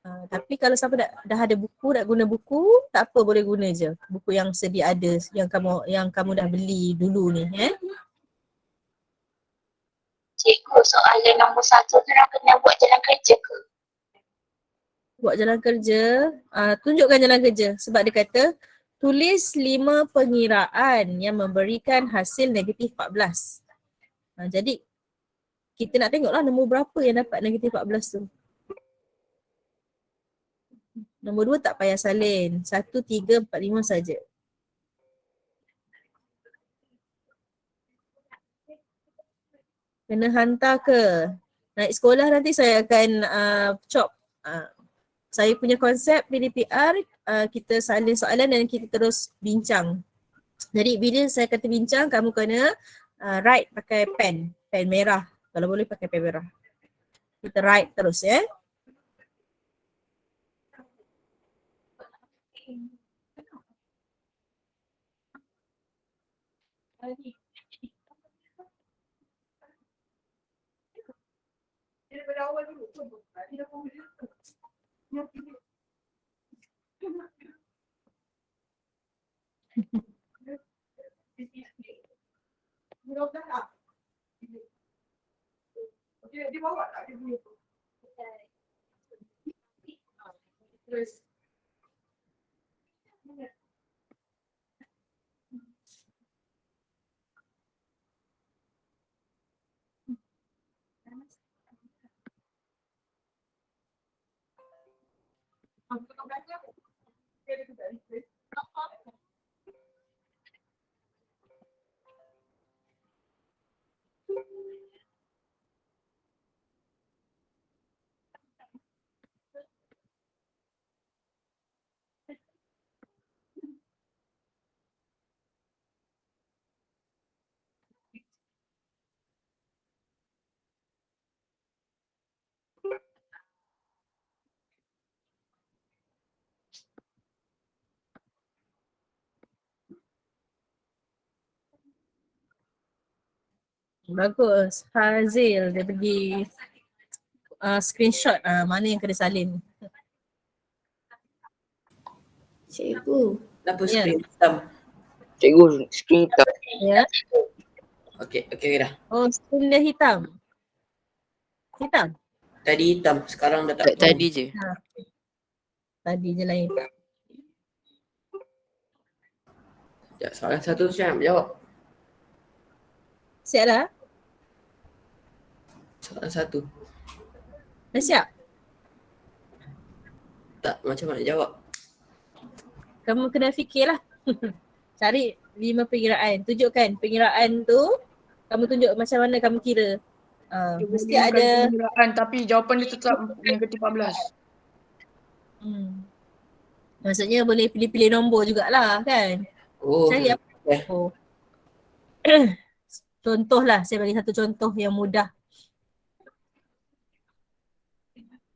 Tapi kalau siapa dah ada buku, nak guna buku, tak apa, boleh guna je. Buku yang sedia ada, yang kamu dah beli dulu ni. Cikgu, soalan nombor 1 tu orang kena buat jalan kerja ke? buat jalan kerja, tunjukkan jalan kerja sebab dia kata tulis 5 pengiraan yang memberikan hasil negatif 14. Jadi kita nak tengoklah nombor berapa yang dapat negatif 14 tu. Nombor 2 tak payah salin. 1, 3, 4, 5 saja. Kena hantar ke? Naik sekolah nanti saya akan chop. Saya punya konsep PDPR, kita salin soalan dan kita terus bincang. Jadi bila saya kata bincang, kamu kena write pakai pen merah. Kalau boleh pakai pen merah. Kita write terus ya. Dia bawa tak dia punya tu? Terus. Bagus. Hazil dia pergi screenshot mana yang kena salin. Cikgu, kenapa Ya. screen hitam? Cikgu, screen hitam. Ya. Okey dah. Oh, screen dia hitam. Hitam. Tadi hitam, sekarang dah tak. Tadi je. Tadi je lain. Ya, soalan satu saya nak jawab. Siap dah? Soalan satu. Dah siap? Tak, macam mana jawab? Kamu kena fikirlah. Cari 5 pengiraan. Tunjukkan pengiraan tu. Kamu tunjuk macam mana kamu kira. Mesti ada. Tapi jawapan dia tetap negatif 14. Maksudnya boleh pilih-pilih nombor jugalah kan. Oh, Cari apa? eh. Oh. Contohlah, saya bagi satu contoh yang mudah.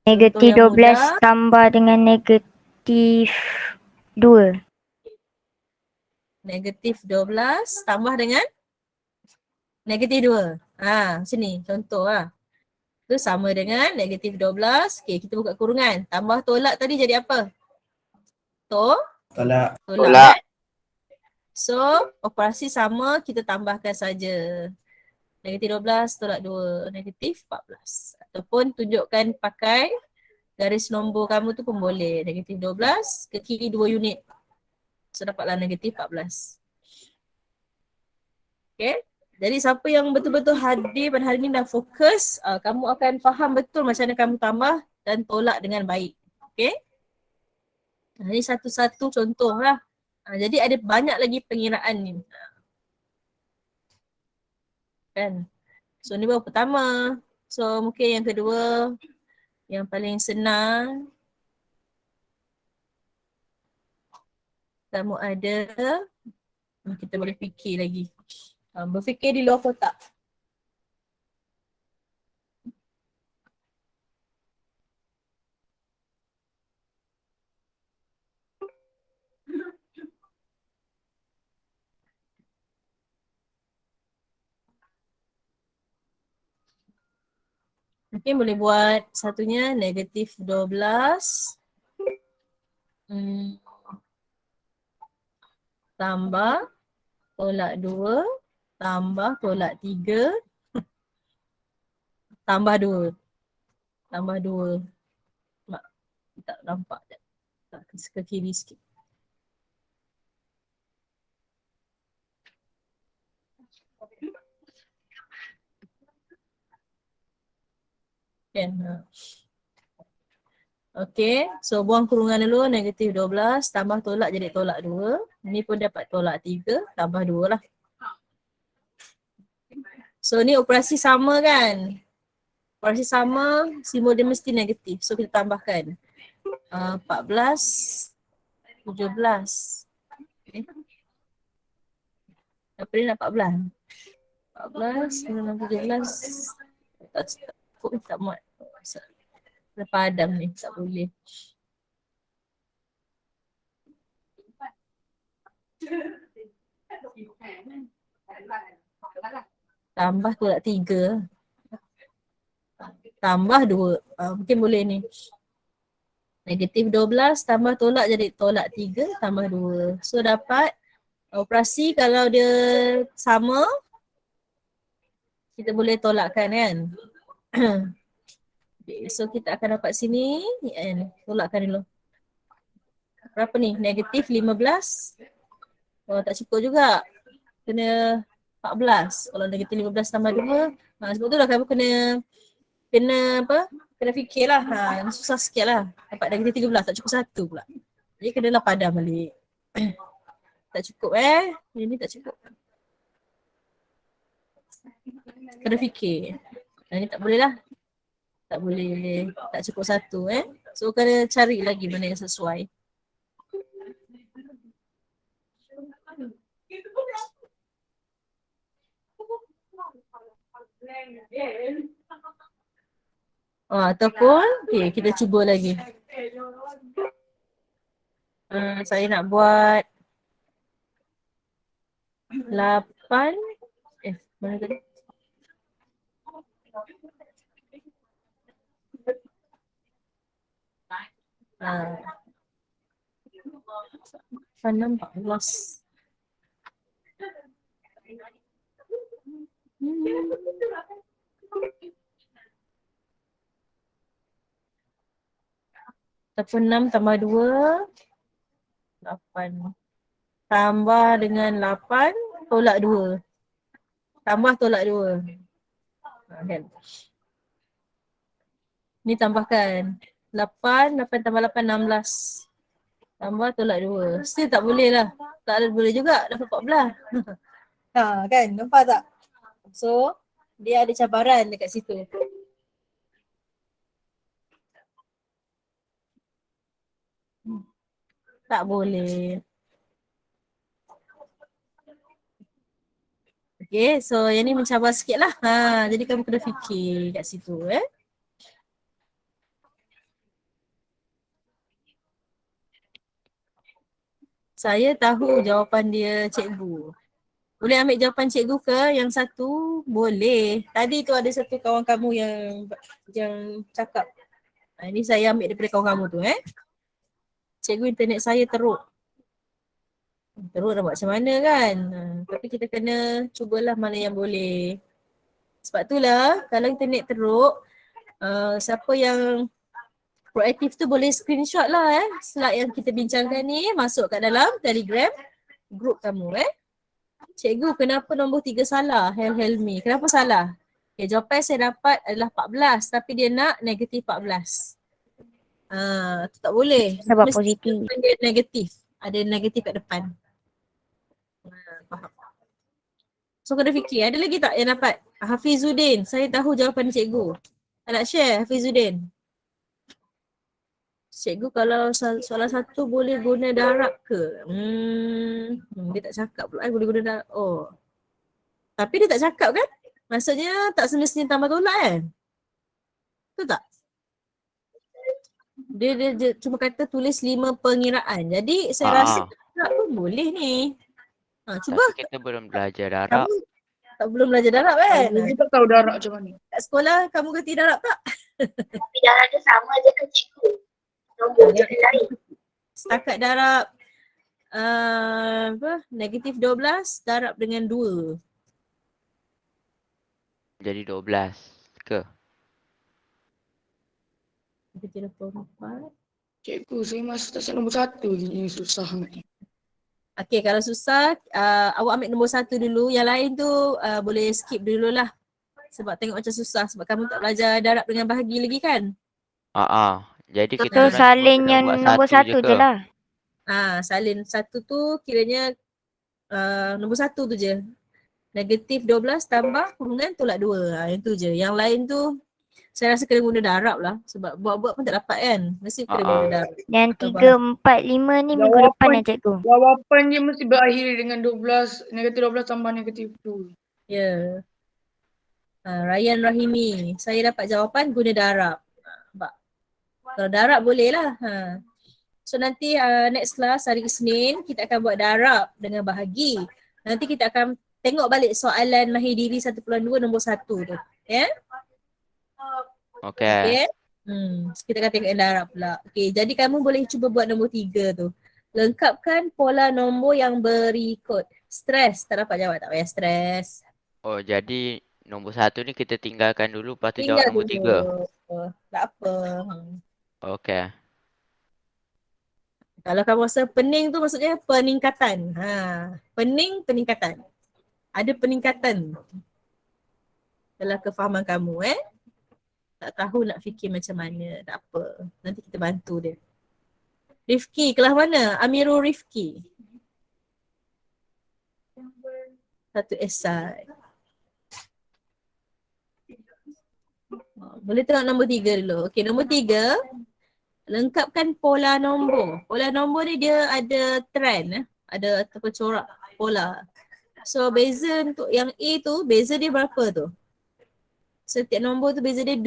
Negatif yang 12 mudah. tambah dengan negatif 2. Negatif 12 tambah dengan negatif 2. Macam ni contoh lah. Tu sama dengan negatif 12. Okay, kita buka kurungan. Tambah tolak tadi jadi apa? Tolak. Tolak. So, operasi sama, kita tambahkan saja. Negatif 12 tolak 2, negatif 14. Ataupun tunjukkan pakai garis nombor kamu tu pun boleh. Negatif 12 ke kiri 2 unit. So, dapatlah negatif 14. Okay. Jadi, siapa yang betul-betul hadir pada hari ni dan fokus, kamu akan faham betul macam mana kamu tambah dan tolak dengan baik. Okay. Ini satu-satu contoh lah. Jadi ada banyak lagi pengiraan ni. Kan? So ni baru pertama. So mungkin yang kedua, yang paling senang. Kamu ada, kita boleh fikir lagi. Berfikir di luar kotak. Mungkin boleh buat satunya negatif 12 tambah tolak 2 tambah tolak 3 tambah 2. Tambah 2. Tak nampak tak? Tak ke kiri sikit. Kan? Okey, so buang kurungan dulu, negatif 12 tambah tolak jadi tolak 2. Ni pun dapat tolak 3 tambah 2 lah. So ni operasi sama kan? Operasi sama, simbol dia mesti negatif. So kita tambahkan 14, 17. Okay. Apa dia nak 14? 14, 17. Tak muat. Dah padam ni, tak boleh. Tambah tolak 3. Tambah 2. Mungkin boleh ni. Negatif 12 tambah tolak jadi tolak 3 tambah 2. So dapat operasi kalau dia sama, kita boleh tolakkan kan. Okay, so kita akan dapat sini, tolakkan dulu. Berapa ni? Negatif 15. Oh tak cukup juga. Kena 14. Kalau negatif 15 tambah 2. Sebab tu lah kamu kena apa? Kena fikirlah. Susah sikit lah. Dapat negatif 13 tak cukup 1 pula. Jadi kenalah padam balik. Tak cukup Ini tak cukup. Kena fikir. Ini tak boleh lah. Tak boleh. Tak cukup 1 So kena cari lagi mana yang sesuai. Ataupun kita cuba lagi. Saya nak buat 8. Mana tadi? Mana 14. Ataupun 6 tambah 2. 8. Tambah dengan 8, tolak 2. Tambah tolak 2. Kan? Ni tambahkan. 8 tambah 8, 16. Tambah tolak 2. Still tak boleh lah. Tak boleh juga, dapat 14. Kan? Nampak tak? So, dia ada cabaran dekat situ. Tak boleh. Okay, so yang ni mencabar sikit lah. Jadi kamu kena fikir kat situ Saya tahu jawapan dia cikgu. Boleh ambil jawapan cikgu ke? Yang satu boleh. Tadi tu ada satu kawan kamu yang cakap. Ini saya ambil daripada kawan kamu tu Cikgu internet saya teruk. Teruk nak buat macam mana kan? Tapi kita kena cubalah mana yang boleh. Sebab itulah kalau internet teruk, siapa yang proaktif tu boleh screenshot lah slide yang kita bincangkan ni, masuk kat dalam Telegram group kamu Cikgu, kenapa nombor 3 salah? Helmi. Kenapa salah? Okay, jawapan saya dapat adalah 14 tapi dia nak negatif 14. Tu tak boleh. Sebab Mesti positif. dia negatif. Ada negatif kat depan. Faham. So kena fikir, ada lagi tak yang dapat? Hafizuddin, saya tahu jawapan cikgu. Nak share Hafizuddin? Cikgu kalau soalan satu boleh guna darab ke? Dia tak cakap pula boleh guna darab. Oh. Tapi dia tak cakap kan? Maksudnya tak semestinya tambah tolak Betul tak? Dia cuma kata tulis 5 pengiraan. Jadi saya rasa darab pun boleh ni. Cuba. Tapi kita belum belajar darab. Kamu tak belum belajar darab kan? Kita tak tahu darab macam mana. Kat sekolah kamu kerti darab tak? Tapi darab dia sama je ke cikgu? Nombor je lain. Setakat darab negatif 12 darab dengan 2. Jadi 12 ke? Negatif 24. Cikgu, saya masih tak siap nombor 1 lagi. Ini susah sangat. Okey, kalau susah, awak ambil nombor 1 dulu. Yang lain tu boleh skip dulu lah. Sebab tengok macam susah. Sebab kamu tak belajar darab dengan bahagi lagi kan? Jadi kita So orang cuma salin kena yang buat nombor satu 1 je je ke? lah. Salin 1 tu kiranya nombor 1 tu je. Negatif 12 tambah kurungan tolak 2. Yang tu je. Yang lain tu saya rasa kena guna darab lah. Sebab buat-buat pun tak dapat kan. Mesti kena guna darab. Yang Atau 3, 4, 5 ni minggu depan lah cikgu. Jawapan dia mesti berakhir dengan 12, negatif 12 tambah negatif 2. Ya. Ryan Rahimi. Saya dapat jawapan guna darab. Kalau darab boleh lah. So nanti next class hari Isnin kita akan buat darab dengan bahagi. Nanti kita akan tengok balik soalan mahir diri 1.2 nombor 1 tu. Ya? Okey. Okay. Kita akan tengok yang darab pula. Okay, jadi kamu boleh cuba buat nombor 3 tu. Lengkapkan pola nombor yang berikut. Stres. Tak dapat jawab, tak payah stres. Oh, jadi nombor 1 ni kita tinggalkan dulu, lepas tu jawab Tinggal nombor dulu. 3. Tak apa. Okey. Kalau kamu rasa pening tu maksudnya peningkatan. Peningkatan. Ada peningkatan dalam kefahaman kamu Tak tahu nak fikir macam mana. Tak apa. Nanti kita bantu dia. Rifki, kelas mana? Amirul Rifki. Satu esai. Boleh tengok nombor 3 dulu. Okey, nombor 3. Lengkapkan pola nombor. Pola nombor ni dia ada trend. Ada ataupun corak pola. So beza untuk yang A tu, beza dia berapa tu? Setiap nombor tu beza dia 2.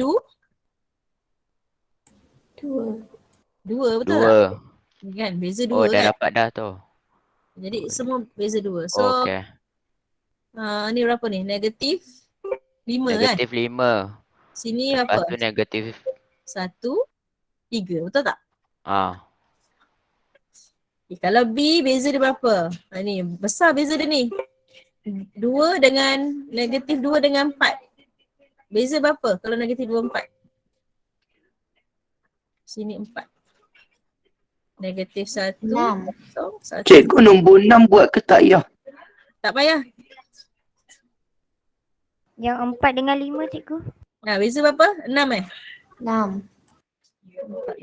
2 betul tak? 2. Kan beza 2 Oh, dah kan? dapat dah tu. Jadi semua beza 2. So Okey. ni berapa ni? Negatif 5 kan? Negatif 5. Sini Lepas berapa? tu negatif 1, 3. Betul tak? Okay, kalau B beza dia berapa? Ni besar beza dia ni. 2 dengan negatif 2 dengan 4. Beza berapa kalau negatif 2, 4? Sini 4. Negatif 1. 1. Cikgu, nombor 6 buat ke tak payah? Tak payah. Yang 4 dengan 5 cikgu. Beza berapa? 6 6.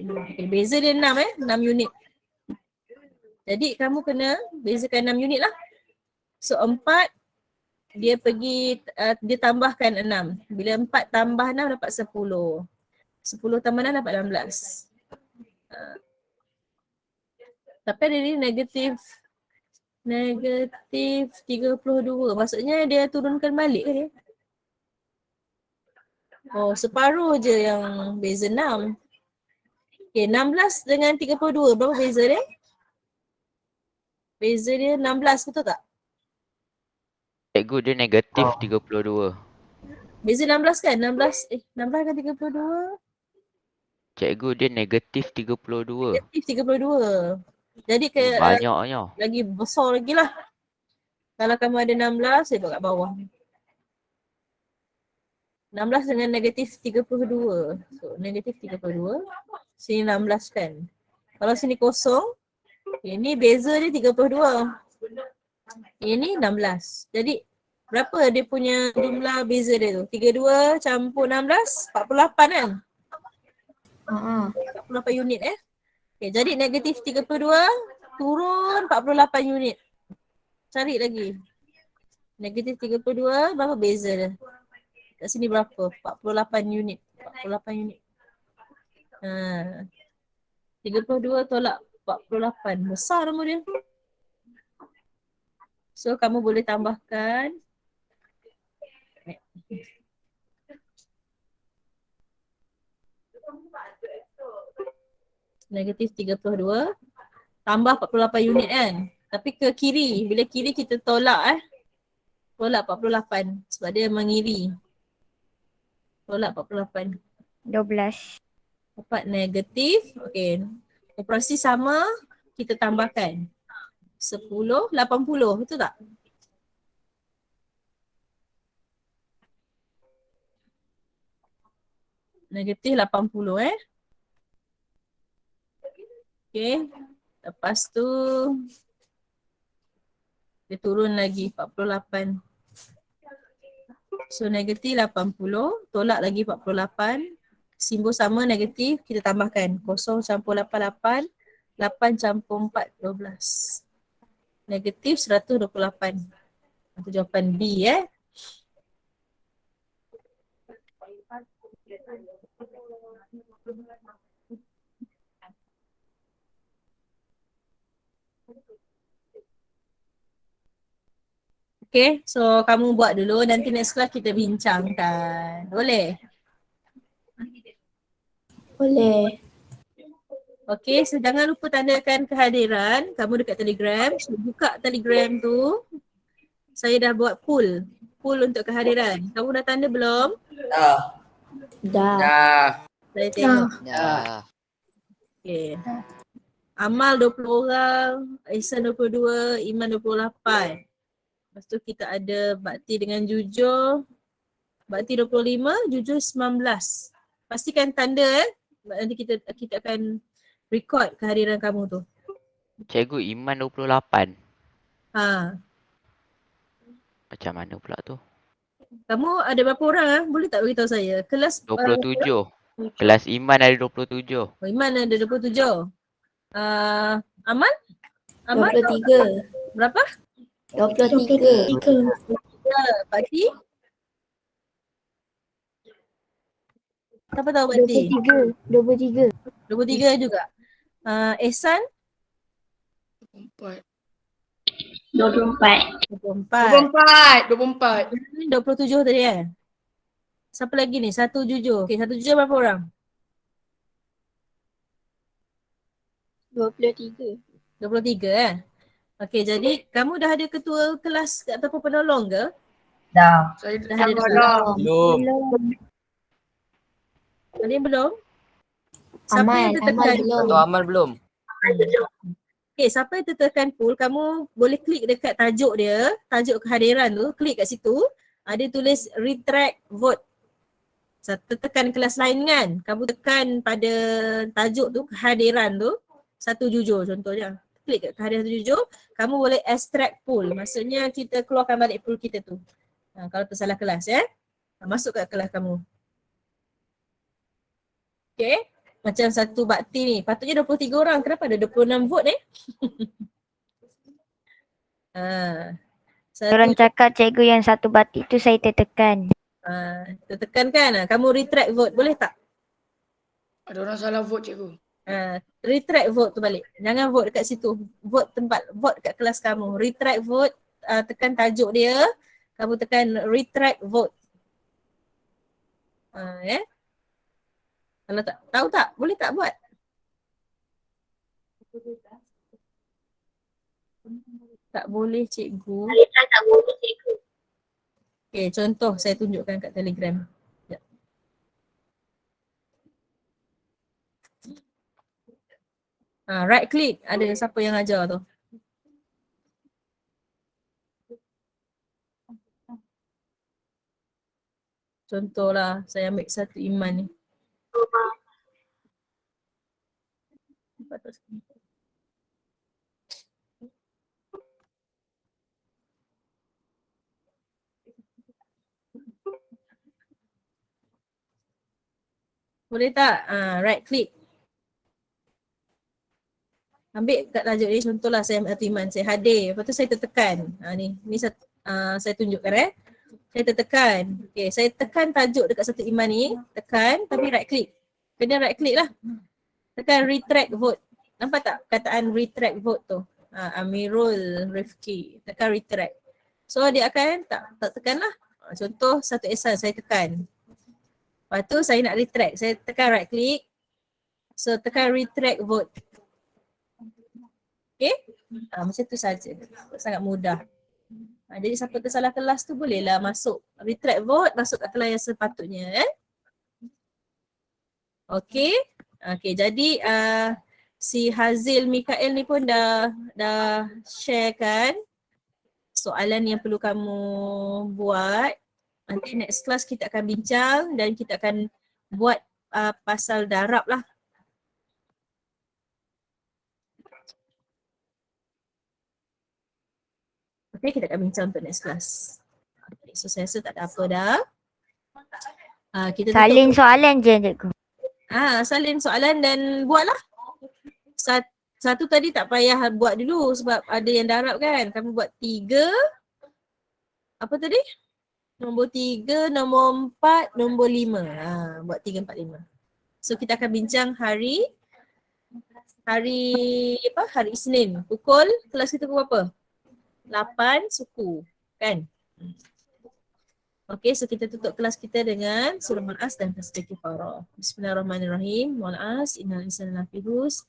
Okay, beza dia 6 6 unit. Jadi kamu kena bezakan 6 unit lah. So 4 dia pergi dia tambahkan 6. Bila 4 tambah 6 dapat 10. 10 tambah 6 dapat 16. Tapi ada ni negatif 32. Maksudnya dia turunkan balik ke dia? Oh, separuh je yang beza 6. Okay, 16 dengan 32. Berapa beza dia? Beza dia 16, betul tak? Cikgu, dia negatif 32. Beza 16 kan? 16 dengan 32. Cikgu, dia negatif 32. Negatif 32. Jadi Banyaknya. lagi besar lagi lah. Kalau kamu ada 16, saya buat kat bawah. 16 dengan negatif 32. So, negatif 32. Sini 16 kan. Kalau sini kosong, ini beza dia 32. Ini 16. Jadi, berapa dia punya jumlah beza dia tu? 32 campur 16, 48 kan? 48 unit Okay, jadi negatif 32 turun 48 unit. Cari lagi. Negatif 32, berapa beza dia? Kat sini berapa? 48 unit. 48 unit. 32 tolak 48. Besar nombor dia. So, kamu boleh tambahkan. Negatif 32. Tambah 48 unit kan. Tapi ke kiri. Bila kiri kita tolak tolak 48. Sebab dia mengiri. Tolak 48. 12. Dapat negatif. Okay. Operasi sama. Kita tambahkan. 10, 80. Betul tak? Negatif 80 Okay. Lepas tu dia turun lagi 48. So negatif 80, tolak lagi 48. Simbol sama negatif, kita tambahkan 0 campur 88, 8 campur 4, 12. Negatif 128. Itu jawapan B Okay, so kamu buat dulu, nanti next class kita bincangkan. Boleh? Boleh. Okay, so jangan lupa tandakan kehadiran kamu dekat Telegram. So, buka Telegram tu. Saya dah buat poll untuk kehadiran. Kamu dah tanda belum? Dah. Dah. Dah. Saya tengok. Dah. Okay. Amal 20 orang, Ihsan 22, Iman 28. Lepas tu kita ada Bakti dengan Jujur. Bakti 25, Jujur 19. Pastikan tanda nanti kita akan record kehadiran kamu tu. Cikgu, Iman 28. Ha. Macam mana pula tu? Kamu ada berapa orang Boleh tak beritahu saya? Kelas 27. Kelas Iman ada 27. Iman ada 27. Amal? Amal 23. berapa? 23. Bakti? Siapa tahu Bakti? 23. 23 juga. Ihsan? 24. 24. 24. 24. 27 tadi Siapa lagi ni? Satu Jujur. Okay, satu Jujur berapa orang? 23. 23 Okay, jadi kamu dah ada ketua kelas ataupun penolong ke? Dah. Saya Dah ada dah. Belum. Ada yang belum? Siapa Amal, yang tertekan? Amal belum. Atau Amal belum? Okay, siapa yang tertekan pool, kamu boleh klik dekat tajuk dia, tajuk kehadiran tu, klik kat situ. Ada tulis retract vote. Tekan kelas lain kan, kamu tekan pada tajuk tu, kehadiran tu, satu jujur contohnya. Klik kat kehadiran satu jujur, kamu boleh extract pool. Maksudnya kita keluarkan balik pool kita tu. Kalau tersalah kelas masuk kat kelas kamu. Okay. Macam satu bakti ni, patutnya 23 orang. Kenapa ada 26 vote Orang cakap cikgu yang satu batik tu saya tertekan. Tertekan kan? Kamu retract vote, boleh tak? Ada orang salah vote cikgu. Retract vote tu balik. Jangan vote dekat situ. Vote tempat, vote kat kelas kamu. Retract vote, tekan tajuk dia. Kamu tekan retract vote. Kalau tak tahu tak, boleh tak buat? Tak boleh cikgu. Tak boleh cikgu. Okay, contoh saya tunjukkan kat Telegram. Sekejap. Right click, ada siapa yang ajar tu? Contohlah, saya ambil satu Iman ni. Boleh tak? Right click. Ambil kat tajuk ni, contohlah saya ambil satu Iman, saya hadir. Lepas tu saya tertekan. Ni saya tunjukkan Saya tertekan. Okay, saya tekan tajuk dekat satu Iman ni. Tekan, tapi right click. Kena right click lah. Tekan retract vote. Nampak tak kataan retract vote tu? Amirul Rifki. Tekan retract. So dia akan tak tekan lah. Contoh satu Ihsan saya tekan. Lepas tu saya nak retract. Saya tekan right click. So tekan retract vote. Okay? Macam tu saja. Sangat mudah. Jadi siapa tersalah kelas tu bolehlah masuk retract vote, masuk kat kelas yang sepatutnya. Okay. Okay, jadi si Hazil Mikael ni pun dah share kan soalan yang perlu kamu buat. Nanti next class kita akan bincang dan kita akan buat pasal darab lah. Okay, kita akan bincang untuk next class. Okay, so saya rasa tak ada apa dah. Kita tutup. Salin soalan je cikgu. Salin soalan dan buatlah. Satu tadi tak payah buat dulu sebab ada yang darab kan. Kamu buat 3. Apa tadi? Nombor 3, nombor 4, nombor 5. Buat 3, 4, 5. So kita akan bincang hari Isnin. Kelas kita pukul berapa? 8 suku. Kan? Okay, so kita tutup kelas kita dengan surah Al-As dan tasbih kifarah. Bismillahirrahmanirrahim. Wal-As, innal insana lafi khusr.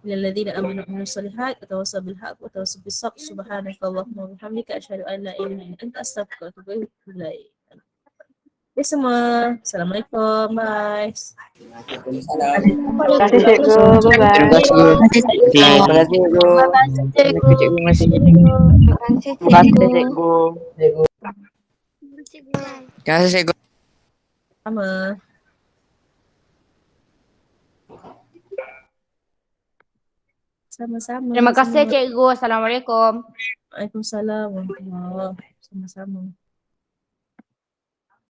Lilladzina amanu wa amilus solihat wa tawassaw bil haqq wa tawassaw bis sabr. Subhanakallahumma wa bihamdika asyhadu an la ilaha illa anta astaghfiruka wa atubu ilaik. Okay semua. Assalamualaikum. Bye. Waalaikumsalam. Terima kasih cikgu. Bye-bye. Terima kasih. Terima kasih cikgu. Cikgu masih. Terima kasih cikgu. Terima kasih cikgu. Sama. Sama-sama. Terima kasih cikgu. Assalamualaikum. Waalaikumsalam warahmatullahi wabarakatuh. Sama-sama.